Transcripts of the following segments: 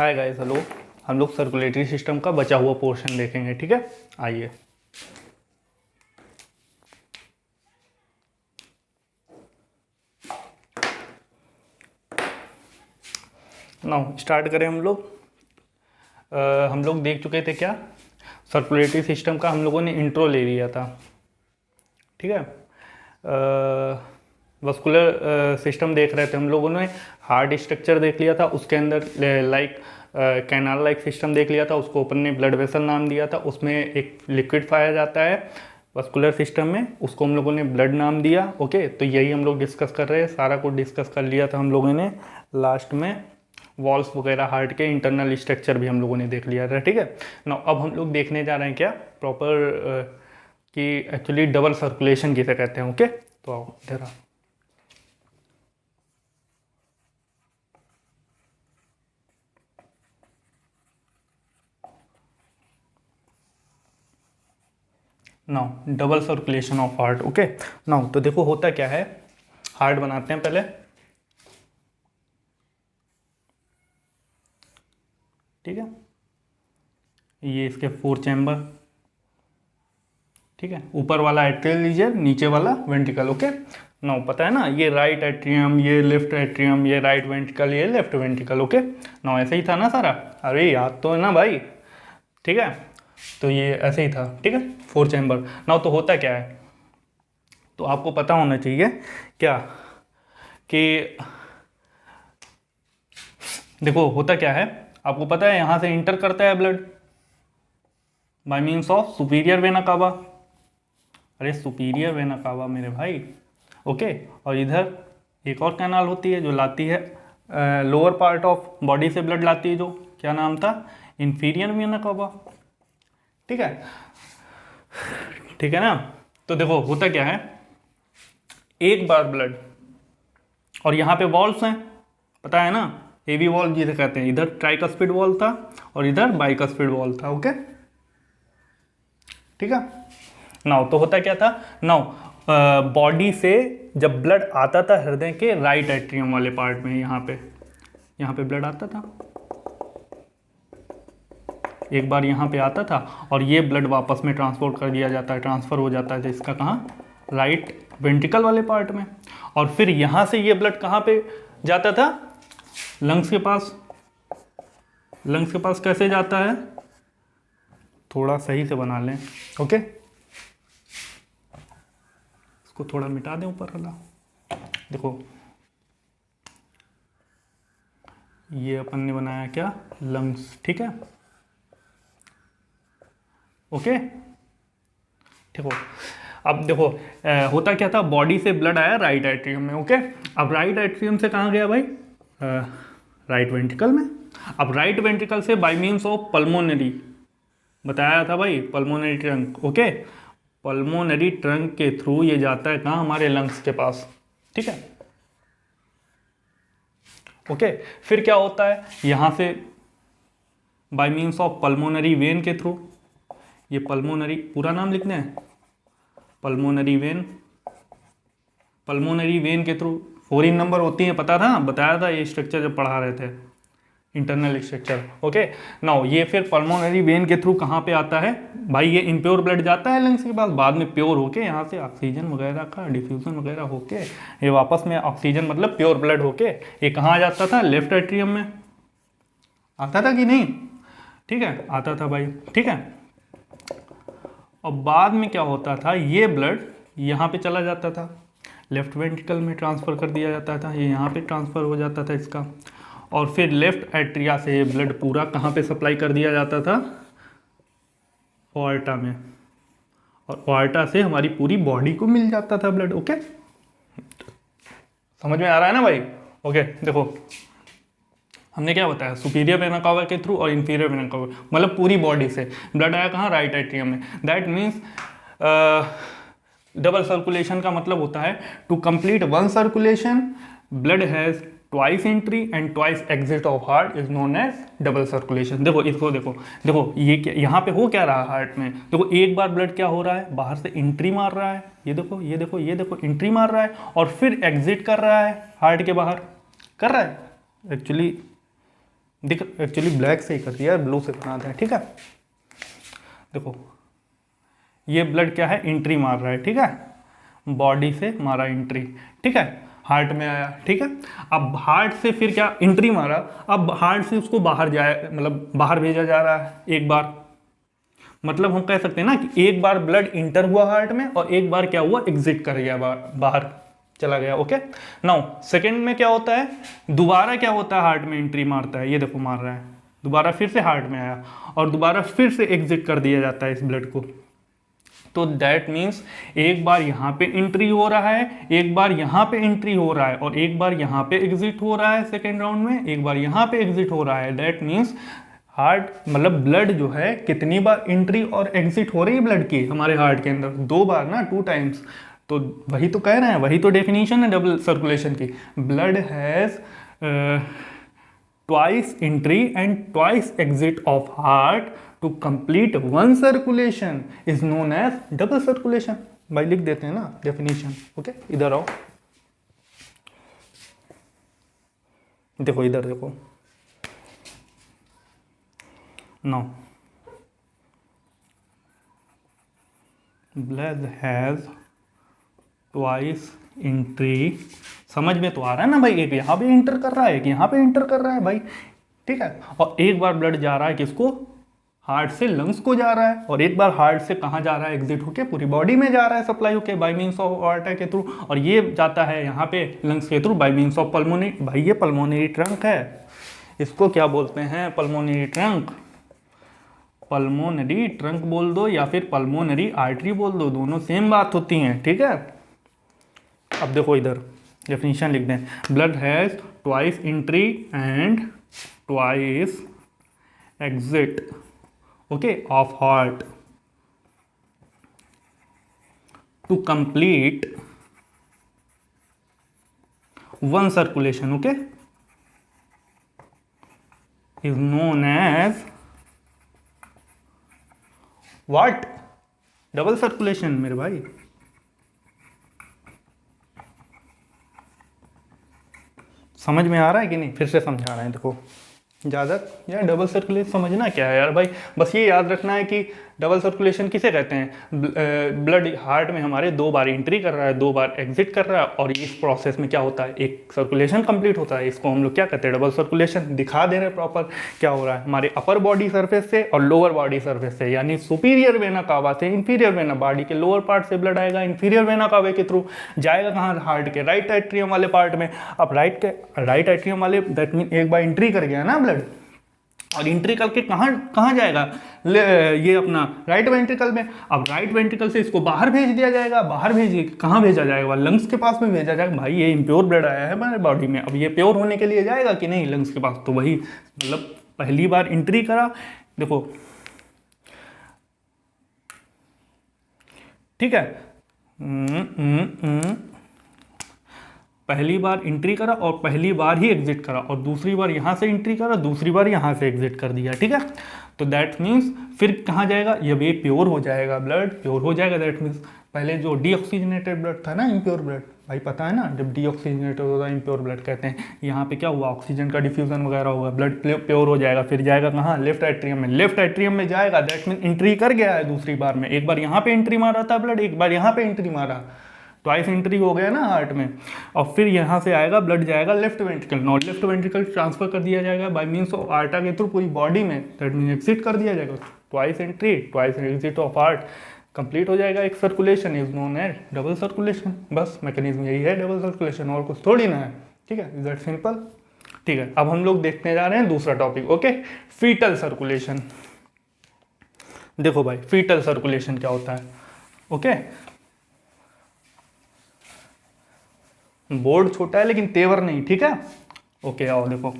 Hi guys, hello. हम लोग circulatory system का बचा हुआ पोर्शन देखेंगे, ठीक है। आइए। नाउ स्टार्ट करें हम लोग। हम लोग देख चुके थे क्या, सर्कुलेटरी सिस्टम का हम लोगों ने इंट्रो ले लिया था, ठीक है। वस्कुलर सिस्टम देख रहे थे हम लोगों ने, हार्ट स्ट्रक्चर देख लिया था, उसके अंदर लाइक कैनाल लाइक सिस्टम देख लिया था, उसको अपन ने ब्लड वेसल नाम दिया था, उसमें एक लिक्विड पाया जाता है वस्कुलर सिस्टम में, उसको हम लोगों ने ब्लड नाम दिया। ओके, तो यही हम लोग डिस्कस कर रहे हैं, सारा कुछ डिस्कस कर लिया था हम लोगों ने। लास्ट में वॉल्स वगैरह, हार्ट के इंटरनल स्ट्रक्चर भी हम लोगों ने देख लिया था, ठीक है ना। अब हम लोग देखने जा रहे हैं क्या प्रॉपर कि एक्चुअली डबल सर्कुलेशन किसे कहते हैं। ओके, तो आओ इधर आओ। Now double circulation of heart. Okay, now तो देखो होता क्या है, हार्ट बनाते हैं पहले, ठीक है। ये इसके 4 चैम्बर, ठीक है। ऊपर वाला एट्रियल लीजर, नीचे वाला वेंट्रिकल। ओके, नाउ पता है ना, ये राइट एट्रियम, ये लेफ्ट एट्रियम, ये राइट वेंट्रिकल, ये लेफ्ट वेंट्रिकल। ओके, नाउ ऐसे ही था ना सारा, अरे याद तो है ना भाई, ठीक है। तो ये ऐसे ही था, ठीक है, 4 चैम्बर। नाउ तो होता क्या है, तो आपको पता होना चाहिए क्या कि देखो होता क्या है, आपको पता है यहां से इंटर करता है blood bye means of superior vena cava. अरे सुपीरियर वेना कावा मेरे भाई। ओके, और इधर एक और कैनाल होती है जो लाती है लोअर पार्ट ऑफ बॉडी से ब्लड लाती है, जो क्या नाम था, इंफीरियर वेना कावा, ठीक है, ठीक है ना। तो देखो होता क्या है, एक बार ब्लड, और यहाँ पे वॉल्स हैं, पता है ना, एवी वॉल जिसे कहते हैं, इधर ट्राइकस्पिड वॉल था और इधर बाइकस्पिड वॉल था। ओके, ठीक है। नाउ तो होता क्या था, नाउ बॉडी से जब ब्लड आता था हृदय के राइट एट्रियम वाले पार्ट में, यहाँ पे ब्लड आता था, एक बार यहाँ पे आता था, और ये ब्लड वापस में ट्रांसपोर्ट कर दिया जाता है, ट्रांसफर हो जाता है इसका कहाँ, राइट वेंट्रिकल वाले पार्ट में। और फिर यहाँ से ये ब्लड कहाँ पे जाता था, लंग्स के पास। लंग्स के पास कैसे जाता है, थोड़ा सही से बना लें। ओके, इसको थोड़ा मिटा दें ऊपर वाला। देखो ये अपन ने बनाया क्या, लंग्स, ठीक है। ओके, ठीक हो। अब देखो होता क्या था, बॉडी से ब्लड आया राइट एट्रियम में। ओके, अब राइट एट्रियम से कहाँ गया भाई, राइट वेंट्रिकल में। अब राइट वेंट्रिकल से बाय मीन्स ऑफ पल्मोनरी, बताया था भाई, pulmonary trunk. Okay, pulmonary trunk के थ्रू ये जाता है कहाँ, हमारे लंग्स के पास, ठीक है। ओके, फिर क्या होता है, यहाँ से bye means of pulmonary vein के थ्रू, ये पल्मोनरी पूरा नाम लिखना है, पल्मोनरी वेन, पल्मोनरी वेन के थ्रू 4 नंबर होती हैं, पता था, बताया था ये स्ट्रक्चर जब पढ़ा रहे थे, इंटरनल स्ट्रक्चर। ओके, नाउ ये फिर पल्मोनरी वेन के थ्रू कहाँ पे आता है भाई, ये इम्प्योर ब्लड जाता है लंग्स के पास, बाद में प्योर होके यहाँ से ऑक्सीजन वगैरह का डिफ्यूजन वगैरह होके ये वापस में ऑक्सीजन मतलब प्योर ब्लड होके ये कहाँ आ जाता था, लेफ्ट एट्रियम में आता था कि नहीं, ठीक है, आता था भाई, ठीक है। और बाद में क्या होता था, ये ब्लड यहाँ पे चला जाता था, लेफ्ट वेंट्रिकल में ट्रांसफ़र कर दिया जाता था, ये यहाँ पे ट्रांसफ़र हो जाता था इसका, और फिर लेफ्ट एट्रिया से ये ब्लड पूरा कहाँ पे सप्लाई कर दिया जाता था, ऑर्टा में, और ऑर्टा से हमारी पूरी बॉडी को मिल जाता था ब्लड। ओके, समझ में आ रहा है ना भाई। ओके, देखो हमने क्या बताया, सुपीरियर वेना कावा के थ्रू और इंफीरियर वेना कावा, मतलब पूरी बॉडी से ब्लड आया कहाँ, राइट एट्रियम में। दैट मीन्स डबल सर्कुलेशन का मतलब होता है to complete one circulation blood has twice entry and twice exit of heart is known as double circulation. देखो इसको देखो, देखो ये क्या यहाँ पे हो क्या रहा है हार्ट में, देखो एक बार ब्लड क्या हो रहा है, बाहर से एंट्री मार रहा है, ये देखो ये देखो ये देखो, एंट्री मार रहा है और फिर एग्जिट कर रहा है, हार्ट के बाहर कर रहा है। एक्चुअली दिख, एक्चुअली ब्लैक से ही कर दिया है, ब्लू से बनाते हैं, ठीक है। देखो ये ब्लड क्या है, एंट्री मार रहा है, ठीक है, बॉडी से मारा एंट्री, ठीक है, हार्ट में आया, ठीक है। अब हार्ट से फिर क्या एंट्री मारा, अब हार्ट से उसको बाहर जाए, मतलब बाहर भेजा जा रहा है एक बार, मतलब हम कह सकते हैं ना कि एक बार ब्लड इंटर हुआ हार्ट में और एक बार क्या हुआ, एग्जिट कर गया, बाहर चला गया, ओके। नाउ सेकंड में क्या होता है, दोबारा क्या होता है, हार्ट में एंट्री मारता है, ये देखो मार रहा है, दोबारा फिर से हार्ट में आया और दोबारा फिर से एग्जिट कर दिया जाता है इस ब्लड को। तो दैट मीन्स एक बार यहाँ पे एंट्री हो रहा है, एक बार यहाँ पे एंट्री हो रहा है और एक बार यहाँ पे एग्जिट हो रहा है सेकेंड राउंड में, एक बार यहाँ पे एग्जिट हो रहा है। दैट मीन्स हार्ट मतलब ब्लड जो है कितनी बार एंट्री और एग्जिट हो रही है ब्लड की हमारे हार्ट के अंदर, 2 बार ना, 2 टाइम्स। तो वही तो कह रहे हैं, वही तो डेफिनेशन है डबल सर्कुलेशन की। Blood has twice entry and twice exit of heart to complete one circulation is known as double circulation. भाई लिख देते हैं ना डेफिनेशन, ओके। इधर आओ, देखो इधर देखो, now blood has twice entry, समझ में तो आ रहा है ना भाई, एक यहाँ पे एंटर कर रहा है, एक यहाँ पे एंटर कर रहा है भाई, ठीक है। और एक बार ब्लड जा रहा है किसको, हार्ट से लंग्स को जा रहा है, और एक बार हार्ट से कहाँ जा रहा है, एग्जिट होके पूरी बॉडी में जा रहा है, सप्लाई होके बाय मीन्स ऑफ आर्टरी के थ्रू, और ये जाता है यहाँ पे लंग्स के through bye means of pulmonary. भाई ये पल्मोनरी ट्रंक है, इसको क्या बोलते हैं, पल्मोनरी ट्रंक। पल्मोनरी ट्रंक बोल दो या फिर पल्मोनरी आर्टरी बोल दो, दोनों सेम बात होती हैं, ठीक है। अब देखो इधर डेफिनेशन लिख दें, blood has twice entry and twice exit, okay, of heart to complete one circulation, okay, is known as what, double circulation मेरे भाई। समझ में आ रहा है कि नहीं, फिर से समझा रहे हैं, देखो ज़्यादा यार डबल सर्कुलेशन समझना क्या है यार भाई, बस ये याद रखना है कि डबल सर्कुलेशन किसे कहते हैं, ब्लड हार्ट में हमारे 2 बार एंट्री कर रहा है, 2 बार एग्जिट कर रहा है, और इस प्रोसेस में क्या होता है, एक सर्कुलेशन कंप्लीट होता है, इसको हम लोग क्या कहते हैं, डबल सर्कुलेशन। दिखा दे रहे हैं प्रॉपर क्या हो रहा है हमारे अपर बॉडी सर्फेस से और लोअर बॉडी सर्फेस से, यानी सुपीरियर वेना कावा से इंफीरियर वेना, बॉडी के लोअर पार्ट से ब्लड आएगा इंफीरियर वेना कावे के थ्रू, जाएगा कहाँ, हार्ट के राइट एट्रियम वाले पार्ट में। अब राइट एट्रियम वाले, दैट मीन एक बार एंट्री कर गया ना ब्लड, और एंट्री करके कहाँ जाएगा, ये अपना राइट वेंट्रिकल में। अब राइट वेंट्रिकल से इसको बाहर भेज दिया जाएगा, बाहर भेजिए कहाँ भेजा जाएगा, लंग्स के पास में भेजा जाएगा। भाई ये इम्प्योर ब्लड आया है हमारे बॉडी में, अब ये प्योर होने के लिए जाएगा कि नहीं लंग्स के पास, तो वही मतलब पहली बार एंट्री करा, देखो ठीक है, पहली बार एंट्री करा और पहली बार ही एग्जिट करा, और दूसरी बार यहाँ से एंट्री करा, दूसरी बार यहाँ से एग्जिट कर दिया, ठीक है। तो दैट मीन्स फिर कहाँ जाएगा, जब ये प्योर हो जाएगा, ब्लड प्योर हो जाएगा, दैट मीन्स पहले जो डीऑक्सीजनेटेड ब्लड था ना, इम्प्योर ब्लड, भाई पता है ना, जब डीऑक्सीजनेटेड होता है इम्प्योर ब्लड कहते हैं, यहाँ पे क्या हुआ, ऑक्सीजन का डिफ्यूजन वगैरह हुआ, ब्लड प्योर हो जाएगा, फिर जाएगा कहाँ, लेफ्ट एट्रियम में, लेफ्ट एट्रियम में जाएगा, दैट मीन एंट्री कर गया है दूसरी बार में, एक बार यहाँ पे एंट्री मारा था ब्लड, एक बार यहाँ पे एंट्री मारा, ट्वाइस एंट्री हो गया ना हार्ट में, और फिर यहाँ से आएगा ब्लड जाएगा left ventricle, not left ventricle transfer कर दिया जाएगा बाय मीन्स ऑफ आर्टा के थ्रू पूरी बॉडी में, दैट मीन एग्जिट कर दिया जाएगा, twice entry twice exit of heart, complete हो जाएगा एक circulation, is known as double circulation. बस मैकेनिज्म यही है डबल सर्कुलेशन, और कुछ थोड़ी ना है, ठीक है, इज दैट सिंपल। ठीक है, अब हम लोग देखने जा रहे हैं दूसरा टॉपिक, ओके, फीटल सर्कुलेशन। देखो भाई फीटल सर्कुलेशन क्या होता है, ओके, बोर्ड छोटा है लेकिन तेवर नहीं, ठीक है, ओके। आओ देखो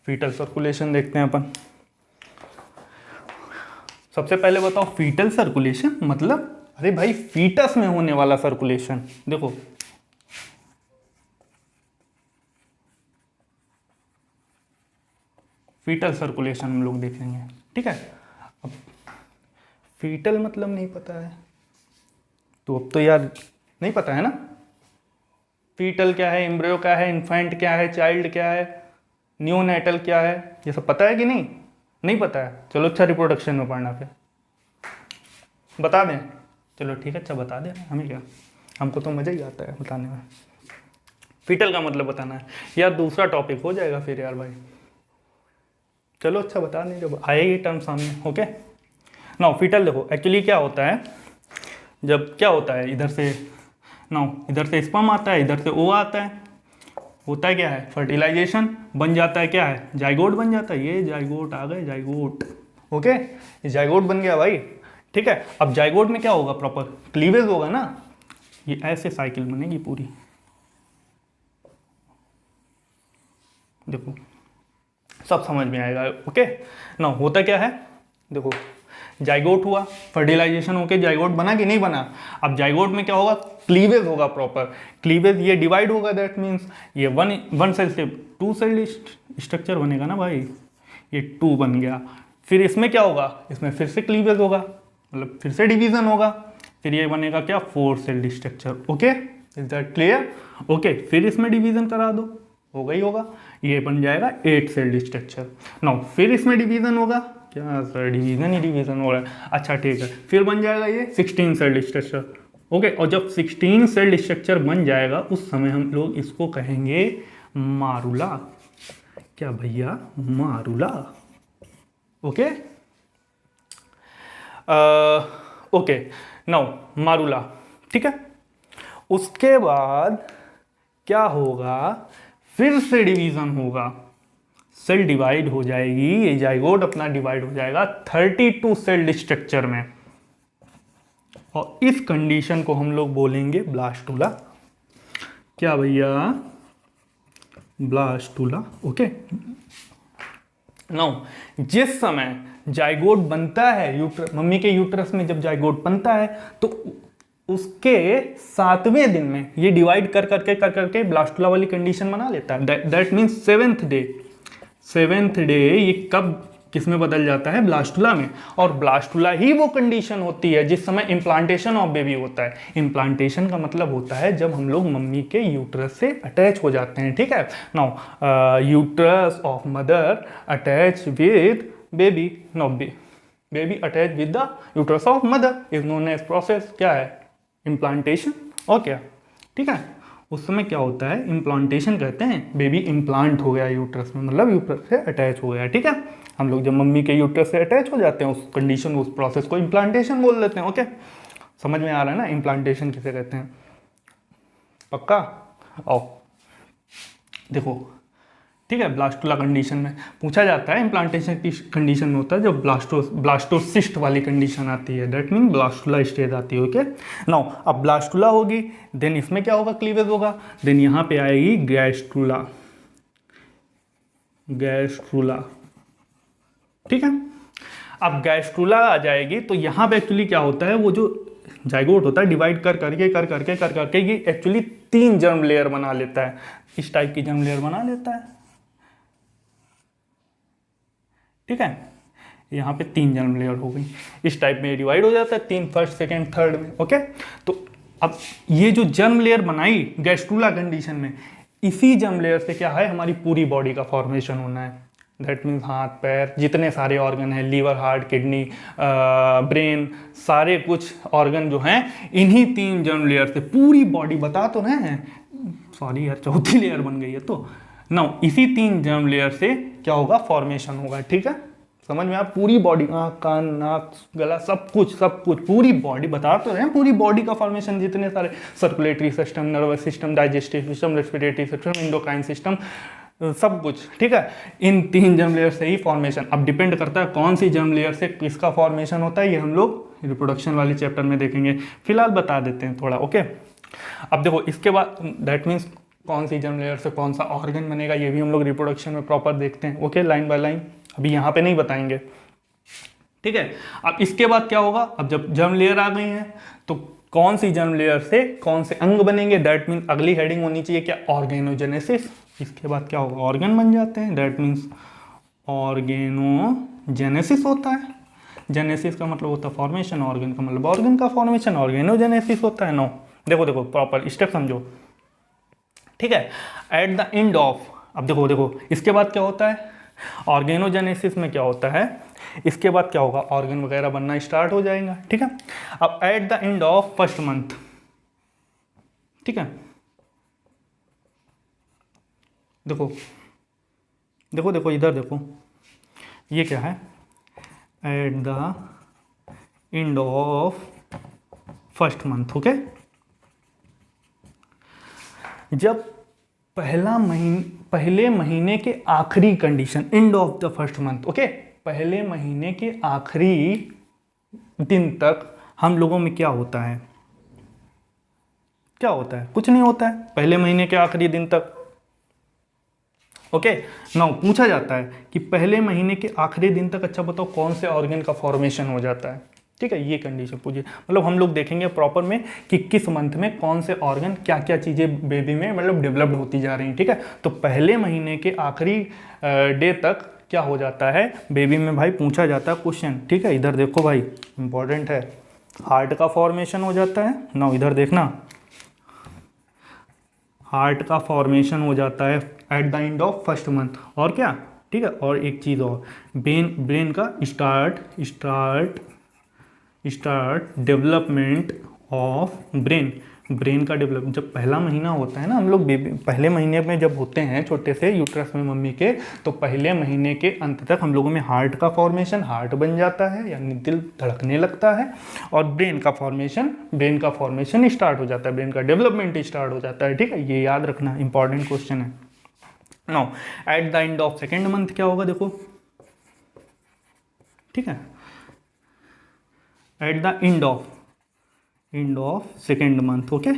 फीटल सर्कुलेशन देखते हैं अपन। सबसे पहले बताओ फीटल सर्कुलेशन मतलब, अरे भाई फीटस में होने वाला सर्कुलेशन। देखो फीटल सर्कुलेशन हम लोग देखेंगे, ठीक है। अब फीटल मतलब नहीं पता है तो अब तो यार नहीं पता है ना, फीटल क्या है, एम्ब्रियो क्या है, इन्फेंट क्या है, चाइल्ड क्या है, न्यूनेटल क्या है, ये सब पता है कि नहीं? नहीं पता है, चलो अच्छा रिप्रोडक्शन में पढ़ना फिर बता दें। चलो ठीक है, अच्छा बता दें, हमें क्या, हमको तो मज़ा ही आता है बताने में। फीटल का मतलब बताना है यार, दूसरा टॉपिक हो जाएगा फिर यार भाई। चलो अच्छा बता दें, जब आएगी टर्म सामने। ओके नाउ फीटल देखो एक्चुअली क्या होता है, जब क्या होता है इधर से इधर से स्पर्म आता है, इधर से ओ आता है, होता है क्या है, फर्टिलाइजेशन, बन जाता है क्या है, जाइगोट बन जाता है। ये जाइगोट आ गए, जाइगोट। ओके ये जाइगोट बन गया भाई, ठीक है। अब जाइगोट में क्या होगा, प्रॉपर क्लीवेज होगा ना, ये ऐसे साइकिल बनेगी पूरी, देखो सब समझ में आएगा। ओके ना होता क्या है, देखो जाइगोट हुआ, फर्टिलाइजेशन होके जाइगोट बना कि नहीं बना। अब जाइगोट में क्या होगा, क्लीवेज होगा प्रॉपर, क्लीवेज ये डिवाइड होगा, दैट मीन्स ये वन सेल से टू सेल स्ट्रक्चर बनेगा ना भाई, ये टू बन गया। फिर इसमें क्या होगा, इसमें फिर से क्लीवेज होगा, मतलब फिर से डिवीजन होगा, फिर ये बनेगा क्या, four cell structure. Okay is that clear? Okay फिर इसमें डिवीजन करा दो, होगा ही होगा, ये बन जाएगा 8 सेल स्ट्रक्चर। नाउ फिर इसमें डिवीजन होगा, क्या सर डिवीजन ही डिवीजन हो रहा है, अच्छा ठीक है, फिर बन जाएगा ये 16 सेल स्ट्रक्चर। ओके और जब 16 सेल स्ट्रक्चर बन जाएगा उस समय हम लोग इसको कहेंगे मारुला। क्या भैया, मारुला। ओके ओके नाउ मारुला, ठीक है। उसके बाद क्या होगा, फिर से डिवीजन होगा, सेल डिवाइड हो जाएगी, ये जाइगोट अपना डिवाइड हो जाएगा 32 सेल स्ट्रक्चर में, और इस कंडीशन को हम लोग बोलेंगे ब्लास्टुला। क्या भैया, ब्लास्टुला। ओके नाउ जिस समय जाइगोट बनता है, मम्मी के यूट्रस में जब जाइगोट बनता है तो उसके 7वें दिन में ये डिवाइड कर करके ब्लास्टुला वाली कंडीशन बना लेता है। दैट मीन्स सेवेंथ डे ये कब किस में बदल जाता है, ब्लास्टुला में। और ब्लास्टुला ही वो कंडीशन होती है जिस समय इम्प्लांटेशन ऑफ बेबी होता है। इम्प्लांटेशन का मतलब होता है जब हम लोग मम्मी के यूट्रस से अटैच हो जाते हैं, ठीक है। Now uterus of mother attach with baby, now baby attach with the uterus of mother is known as process, क्या है, इम्प्लांटेशन। और क्या, ठीक है, उस समय क्या होता है, इम्प्लांटेशन कहते हैं, बेबी इम्प्लांट हो गया यूट्रस में, मतलब यूट्रस से अटैच हो गया, ठीक है। हम लोग जब मम्मी के यूट्रस से अटैच हो जाते हैं उस कंडीशन, उस प्रोसेस को इम्प्लांटेशन बोल देते हैं। ओके समझ में आ रहा है ना, इम्प्लांटेशन किसे कहते हैं, पक्का? आओ देखो, ठीक है। ब्लास्टुला कंडीशन में पूछा जाता है, इम्प्लांटेशन की कंडीशन में होता है जब ब्लास्टोसिस्ट वाली कंडीशन आती है, दैट मीन ब्लास्टुला स्टेज आती है। ओके नाउ अब ब्लास्टुला होगी, देन इसमें क्या होगा, क्लीवेज होगा, देन यहाँ पे आएगी गैस्ट्रुला, ठीक है। अब गैस्ट्रुला आ जाएगी तो यहाँ पे एक्चुअली क्या होता है, वो जो जाइगोट होता है डिवाइड कर करके ये एक्चुअली 3 जर्म लेयर बना लेता है, इस टाइप की जर्म लेयर बना लेता है, ठीक है। यहाँ पे 3 जर्म लेयर हो गई, इस टाइप में डिवाइड हो जाता है 3, फर्स्ट सेकेंड थर्ड में। ओके तो अब ये जो जर्म लेयर बनाई गैस्ट्रुला कंडीशन में, इसी जर्म लेयर से क्या है, हमारी पूरी बॉडी का फॉर्मेशन होना है। दैट मीन्स हाथ पैर जितने सारे ऑर्गन हैं, लीवर, हार्ट, किडनी, ब्रेन, सारे कुछ ऑर्गन जो हैं इन्हीं 3 जर्म लेयर से पूरी बॉडी, बता तो रहे हैं, सॉरी यार चौथी लेयर बन गई है तो नाउ इसी 3 जर्म लेयर से क्या होगा, फॉर्मेशन होगा, ठीक है। समझ में आप, पूरी बॉडी, आँख, कान, नाक, गला, सब कुछ पूरी बॉडी, बता तो रहे हैं, पूरी बॉडी का फॉर्मेशन, जितने सारे circulatory system, nervous system, digestive system, respiratory system, endocrine system, सब कुछ, ठीक है। इन 3 जर्म लेयर से ही फॉर्मेशन। अब डिपेंड करता है कौन सी जर्म लेयर से किसका फॉर्मेशन होता है, ये हम लोग रिप्रोडक्शन वाले चैप्टर में देखेंगे, फिलहाल बता देते हैं थोड़ा। ओके अब देखो इसके बाद दैट मीन्स कौन सी जर्म लेयर से कौन सा ऑर्गन बनेगा, ये भी हम लोग रिप्रोडक्शन में प्रॉपर देखते हैं। ओके लाइन बाय लाइन, अभी यहाँ पे नहीं बताएंगे, ठीक है। अब इसके बाद क्या होगा, अब जब जर्म लेयर आ गई हैं तो कौन सी जर्म लेयर से कौन से अंग बनेंगे, दैट मीन्स अगली हेडिंग होनी चाहिए क्या, ऑर्गेनोजेनेसिस। इसके बाद क्या होगा, ऑर्गन बन जाते हैं, दैट मीन्स ऑर्गेनोजेनेसिस होता है। जेनेसिस का मतलब होता है फॉर्मेशन, ऑर्गन का मतलब ऑर्गन का फॉर्मेशन, ऑर्गेनोजेनेसिस होता है। नो देखो प्रॉपर स्टेप समझो, ठीक है। एट द एंड ऑफ, अब देखो देखो इसके बाद क्या होता है, ऑर्गेनोजेनेसिस में क्या होता है, इसके बाद क्या होगा, ऑर्गन वगैरह बनना स्टार्ट हो जाएगा। ठीक है। अब at the end of first month, ठीक है, देखो देखो देखो इधर देखो, ये क्या है, at the end of first month. Okay, जब पहले महीने के आखिरी condition, end of the first month. Okay, पहले महीने के आखिरी दिन तक हम लोगों में क्या होता है, क्या होता है, कुछ नहीं होता है पहले महीने के आखिरी दिन तक। ओके, नाउ पूछा जाता है कि पहले महीने के आखिरी दिन तक, अच्छा बताओ कौन से ऑर्गन का फॉर्मेशन हो जाता है। ठीक है, ये कंडीशन पूछिए, मतलब हम लोग देखेंगे प्रॉपर में कि किस मंथ में कौन से ऑर्गन, क्या क्या चीज़ें बेबी में मतलब डेवलप्ड होती जा रही हैं। ठीक है, तो पहले महीने के आखिरी डे तक क्या हो जाता है बेबी में, भाई पूछा जाता है क्वेश्चन। ठीक है, इधर देखो भाई इंपॉर्टेंट है, हार्ट का फॉर्मेशन हो जाता है ना, इधर देखना, हार्ट का फॉर्मेशन हो जाता है at the end of first month. और क्या, ठीक है, और एक चीज़ और, ब्रेन का स्टार्ट डेवलपमेंट ऑफ ब्रेन का डेवलप, जब पहला महीना होता है ना, हम लोग बेबी पहले महीने में जब होते हैं छोटे से यूट्रस में मम्मी के, तो पहले महीने के अंत तक हम लोगों में हार्ट का फॉर्मेशन, हार्ट बन जाता है यानी दिल धड़कने लगता है, और ब्रेन का फॉर्मेशन स्टार्ट हो जाता है, ब्रेन का डेवलपमेंट स्टार्ट हो जाता है। ठीक है, ये याद रखना, इंपॉर्टेंट क्वेश्चन है। Now at the end of second month क्या होगा, देखो, ठीक है, at the end of second month. Okay,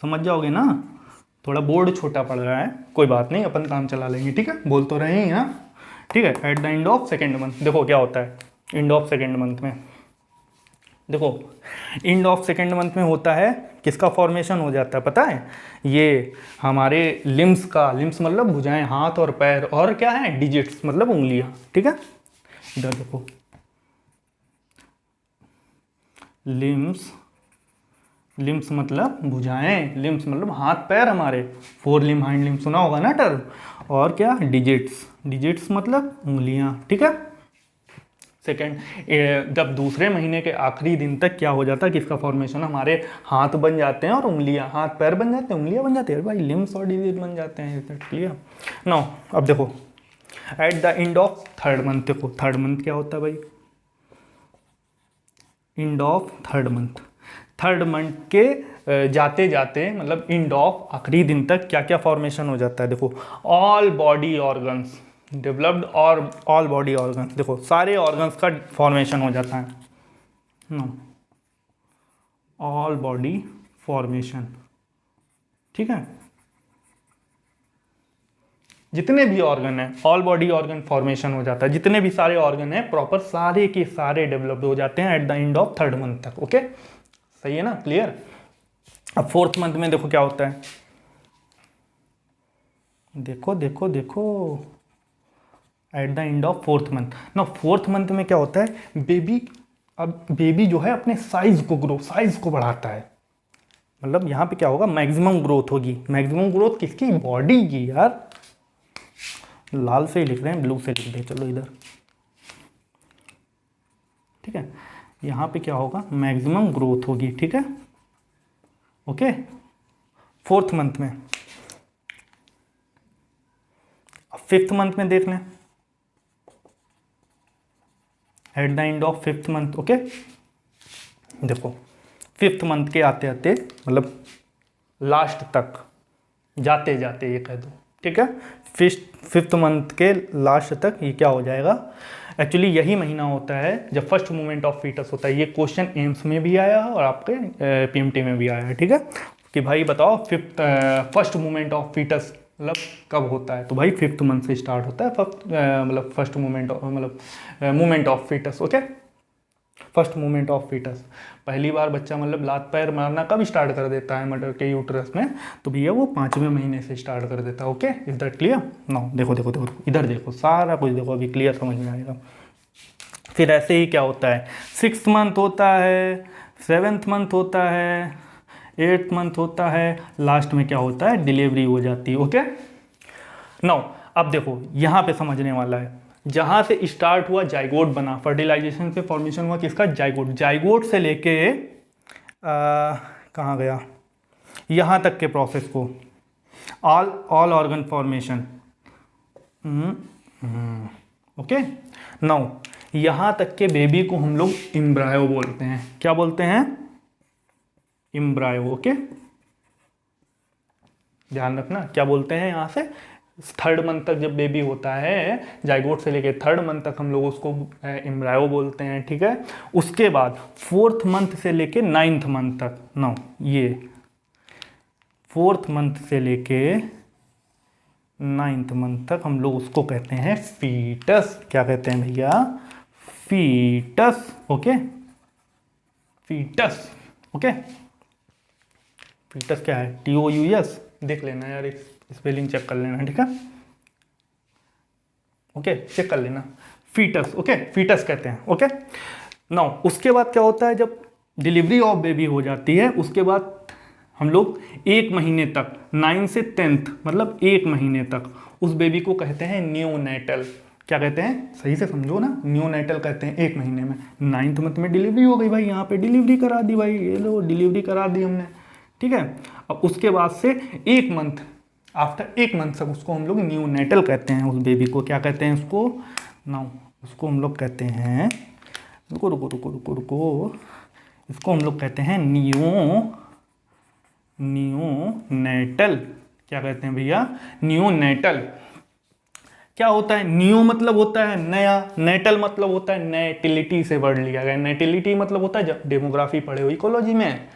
समझ जाओगे ना, थोड़ा बोर्ड छोटा पड़ रहा है, कोई बात नहीं, अपन काम चला लेंगे। ठीक है, बोल तो रहे हैं ना। ठीक है, at the end of second month, देखो क्या होता है एंड ऑफ सेकेंड मंथ में, देखो एंड ऑफ सेकेंड मंथ में होता है, किसका फॉर्मेशन हो जाता है पता है, ये हमारे लिम्स का, लिम्स मतलब भुजाएं, हाथ और पैर, और क्या है डिजिट्स मतलब उंगलियां। ठीक है, इधर देखो, लिम्स मतलब भुजाएं, लिम्स मतलब हाथ पैर हमारे, फोर लिम हाइंड लिम सुना होगा ना टर्म, और क्या डिजिट्स मतलब उंगलियां। ठीक है, सेकेंड, जब दूसरे महीने के आखिरी दिन तक क्या हो जाता है, किसका फॉर्मेशन, हमारे हाथ बन जाते हैं और उंगलियां, हाथ पैर बन जाते हैं, उंगलियां बन जाती है भाई, लिम्स और डिजिट बन जाते हैं। क्लियर। नाउ अब देखो at the end of third month, देखो थर्ड मंथ क्या होता है भाई, एंड ऑफ थर्ड मंथ के जाते जाते मतलब एंड ऑफ आखिरी दिन तक क्या क्या फॉर्मेशन हो जाता है, देखो ऑल बॉडी ऑर्गन्स डेवलप्ड, और ऑल बॉडी ऑर्गन्स, देखो सारे ऑर्गन्स का फॉर्मेशन हो जाता है नो, ऑल बॉडी फॉर्मेशन। ठीक है, जितने भी ऑर्गन है ऑल बॉडी ऑर्गन फॉर्मेशन हो जाता है, जितने भी सारे ऑर्गन है प्रॉपर सारे के सारे डेवलप्ड हो जाते हैं at the end of third month तक। ओके, सही है ना, क्लियर। अब फोर्थ मंथ में देखो क्या होता है, देखो देखो देखो at the end of fourth month ना, फोर्थ मंथ में क्या होता है बेबी, अब बेबी जो है अपने साइज को बढ़ाता है, मतलब यहाँ पे क्या होगा, मैक्सिमम ग्रोथ होगी। मैक्सिमम ग्रोथ किसकी, बॉडी की। यार लाल से ही लिख रहे हैं, ब्लू से लिख रहे हैं, चलो इधर। ठीक है, यहाँ पे क्या होगा, मैक्सिमम ग्रोथ होगी। ठीक है, ओके, फोर्थ मंथ में। अब फिफ्थ मंथ में देख लें, at the end of fifth month. Okay, देखो फिफ्थ मंथ के आते आते मतलब लास्ट तक जाते जाते ये कह दो। ठीक है, फिफ्थ मंथ के लास्ट तक ये क्या हो जाएगा, एक्चुअली यही महीना होता है जब फर्स्ट मूवमेंट ऑफ फीटस होता है। ये क्वेश्चन एम्स में भी आया है और आपके पीएमटी में भी आया है। ठीक है, कि भाई बताओ फर्स्ट मूवमेंट ऑफ फीटस मतलब कब होता है, तो भाई फिफ्थ मंथ से स्टार्ट होता है मतलब फर्स्ट मूवमेंट मतलब movement of foetus. Okay, first movement of foetus, पहली बार बच्चा मतलब लात पैर मारना कब स्टार्ट कर देता है मदर के यूट्रस में, तो भैया वो 5वें महीने से स्टार्ट कर देता है। Okay, is that clear. Now देखो देखो देखो इधर देखो, सारा कुछ देखो, अभी क्लियर समझ में आएगा। फिर ऐसे ही क्या होता है, 6th मंथ होता है, 7th मंथ होता है, 8th मंथ होता है, लास्ट में क्या होता है, डिलीवरी हो जाती है। ओके नाउ अब देखो यहाँ पे समझने वाला है, जहाँ से स्टार्ट हुआ जाइगोट बना, फर्टिलाइजेशन से फॉर्मेशन हुआ किसका, जाइगोट। जाइगोट से लेके कहाँ गया, यहाँ तक के प्रोसेस को all organ formation. Okay now यहाँ तक के बेबी को हम लोग एम्ब्रायो बोलते हैं। क्या बोलते हैं, एम्ब्रायो। ओके ध्यान रखना क्या बोलते हैं, यहाँ से 3rd मंथ तक जब बेबी होता है, जाइगोट से लेके 3rd मंथ तक हम लोग उसको एम्ब्रायो बोलते हैं। ठीक है, उसके बाद 4th मंथ से लेके 9th मंथ तक, नो ये 4th मंथ से लेके 9th मंथ तक हम लोग उसको कहते हैं फीटस। क्या कहते हैं भैया, foetus. Okay foetus. Okay foetus क्या है, TOUS, देख लेना यार, स्पेलिंग चेक कर लेना। ठीक है, ओके चेक कर लेना, फीटस। ओके फीटस कहते हैं। ओके नाउ उसके बाद क्या होता है, जब डिलीवरी ऑफ बेबी हो जाती है, उसके बाद हम लोग 1 महीने तक, 9 से 10th मतलब 1 महीने तक उस बेबी को कहते हैं न्यूनेटल। क्या कहते हैं, सही से समझो ना, न्यूनेटल कहते हैं 1 महीने में। 9th मंथ में डिलीवरी हो गई भाई, यहाँ पे डिलीवरी करा दी भाई, ये लो डिलीवरी करा दी हमने। ठीक है, अब उसके बाद से 1 मंथ, आफ्टर 1 मंथ तक उसको हम लोग न्यूनेटल कहते हैं। उस बेबी को क्या कहते हैं, उसको नाउ उसको हम लोग कहते हैं, रुको रुको रुको रुको रुको, इसको हम लोग कहते हैं न्यूनेटल। क्या कहते हैं भैया, न्यूनेटल। क्या होता है, न्यू मतलब होता है नया, नेटल मतलब होता है नेटिलिटी से वर्ड लिया गया। नेटिलिटी मतलब होता है, जब डेमोग्राफी पढ़े हो इकोलॉजी में,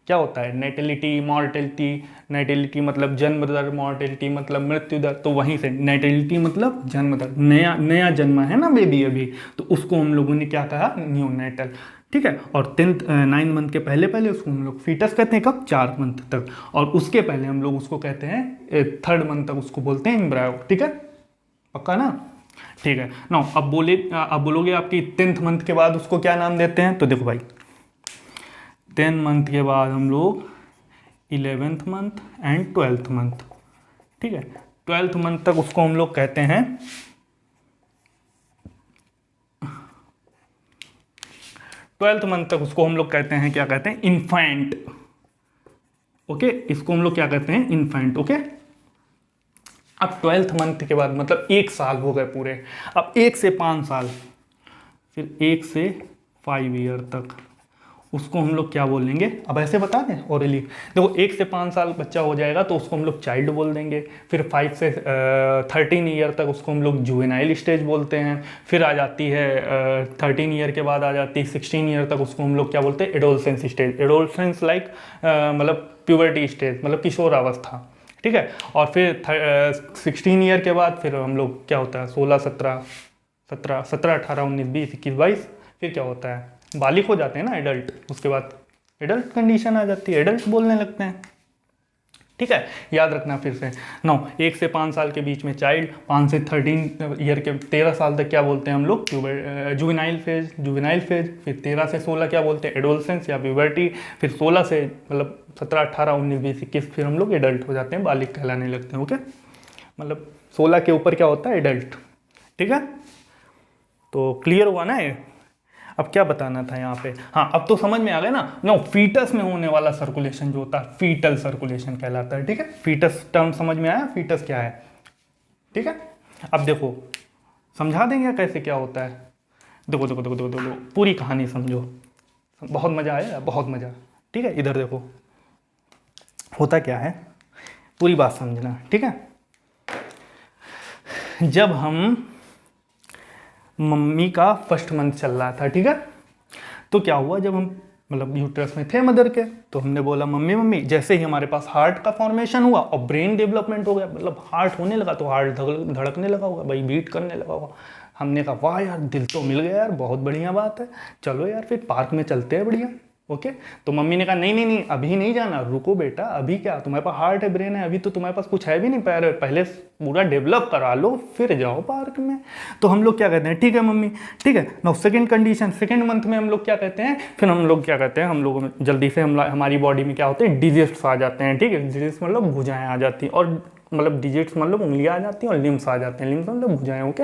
क्या होता है नेटिलिटी, मॉर्टेलिटी। नेटिलिटी मतलब जन्म दर, मॉर्टेलिटी मतलब मृत्यु दर, तो वहीं से नेटिलिटी मतलब जन्म दर, नया नया जन्मा है ना बेबी अभी, तो उसको हम लोगों ने क्या कहा, न्यूनेटल। ठीक है, और 9 मंथ के पहले पहले उसको हम लोग फीटस कहते हैं, कब, 4 मंथ तक, और उसके पहले हम लोग उसको कहते हैं 3rd मंथ तक उसको बोलते हैं एम्ब्रायो। ठीक है, पक्का ना, ठीक है। नाउ अब बोलोगे आपकी 10th मंथ के बाद उसको क्या नाम देते हैं, तो देखो भाई 10 मंथ के बाद हम लोग 11th month and 12th month. ठीक है, 12th मंथ तक उसको हम लोग कहते हैं 12th मंथ तक उसको हम लोग कहते हैं, क्या कहते हैं, इन्फेंट। ओके, इसको हम लोग क्या कहते हैं, इन्फेंट। ओके, अब 12th मंथ के बाद मतलब 1 साल हो गए पूरे, अब 1 से 5 साल, फिर 1 से 5 ईयर तक उसको हम लोग क्या बोलेंगे, अब ऐसे बता दें ओरली। देखो 1 से 5 साल बच्चा हो जाएगा तो उसको हम लोग चाइल्ड बोल देंगे, फिर 5 से 13 ईयर तक उसको हम लोग जुवेनाइल स्टेज बोलते हैं, फिर आ जाती है 13 ईयर के बाद आ जाती है 16 ईयर तक उसको हम लोग क्या बोलते हैं, एडोलसेंस स्टेज। एडोलसेंस लाइक मतलब प्यूबर्टी स्टेज, मतलब किशोरावस्था। ठीक है, और फिर 16 ईयर के बाद फिर हम लोग क्या होता है, 16, 17, 18, 19, 20, 21, 22, फिर क्या होता है, बालिग हो जाते हैं ना, एडल्ट। उसके बाद एडल्ट कंडीशन आ जाती है, एडल्ट बोलने लगते हैं। ठीक है, याद रखना फिर से। 1 से 5 साल के बीच में चाइल्ड, 5 से 13 ईयर के 13 साल तक क्या बोलते हैं हम लोग, जुवेनाइल फेज। फिर 13 से 16 क्या बोलते हैं, एडोलसेंस या प्यूबर्टी। फिर 16 से मतलब 17, 18, 19, 20, 21 फिर हम लोग एडल्ट हो जाते हैं, बालिग कहलाने लगते हैं। ओके, मतलब 16 के ऊपर क्या होता है, एडल्ट। ठीक है, तो क्लियर हुआ ना ये। अब क्या बताना था यहाँ पे, हाँ अब तो समझ में आ गया ना। फीटस में होने वाला सर्कुलेशन जो होता है फीटल सर्कुलेशन कहलाता है। ठीक है, फीटस टर्म समझ में आया, फीटस क्या है। ठीक है, अब देखो समझा देंगे कैसे क्या होता है। देखो देखो देखो देखो देखो पूरी कहानी समझो, बहुत मजा आया, बहुत मजा। ठीक है, इधर देखो होता क्या है, पूरी बात समझना। ठीक है, जब हम मम्मी का फर्स्ट मंथ चल रहा था, ठीक है, तो क्या हुआ, जब हम मतलब यूट्रस में थे मदर के, तो हमने बोला मम्मी मम्मी। जैसे ही हमारे पास हार्ट का फॉर्मेशन हुआ और ब्रेन डेवलपमेंट हो गया, मतलब हार्ट होने लगा, तो हार्ट धड़कने लगा होगा भाई, बीट करने लगा होगा। हमने कहा वाह यार, दिल तो मिल गया यार, बहुत बढ़िया बात है, चलो यार फिर पार्क में चलते हैं, बढ़िया। ओके। तो मम्मी ने कहा नहीं नहीं नहीं, अभी नहीं जाना, रुको बेटा, अभी क्या, तुम्हारे पास हार्ट है, ब्रेन है, अभी तो तुम्हारे पास कुछ है भी नहीं, पहले पूरा डेवलप करा लो फिर जाओ पार्क में। तो हम लोग क्या कहते हैं, ठीक है मम्मी, ठीक है। Now second condition, second month में हम लोग क्या कहते हैं, फिर हम लोग क्या कहते हैं, हम लोगों में जल्दी से हमारी बॉडी में क्या होते हैं, डिजिट्स आ जाते हैं, ठीक है। डिजिट्स मतलब भुजाएं आ जाती हैं, और मतलब डिजिट्स मतलब उंगलियां आ जाती हैं, और लिम्स आ जाते हैं, लिम्स मतलब भुजाएं, ओके।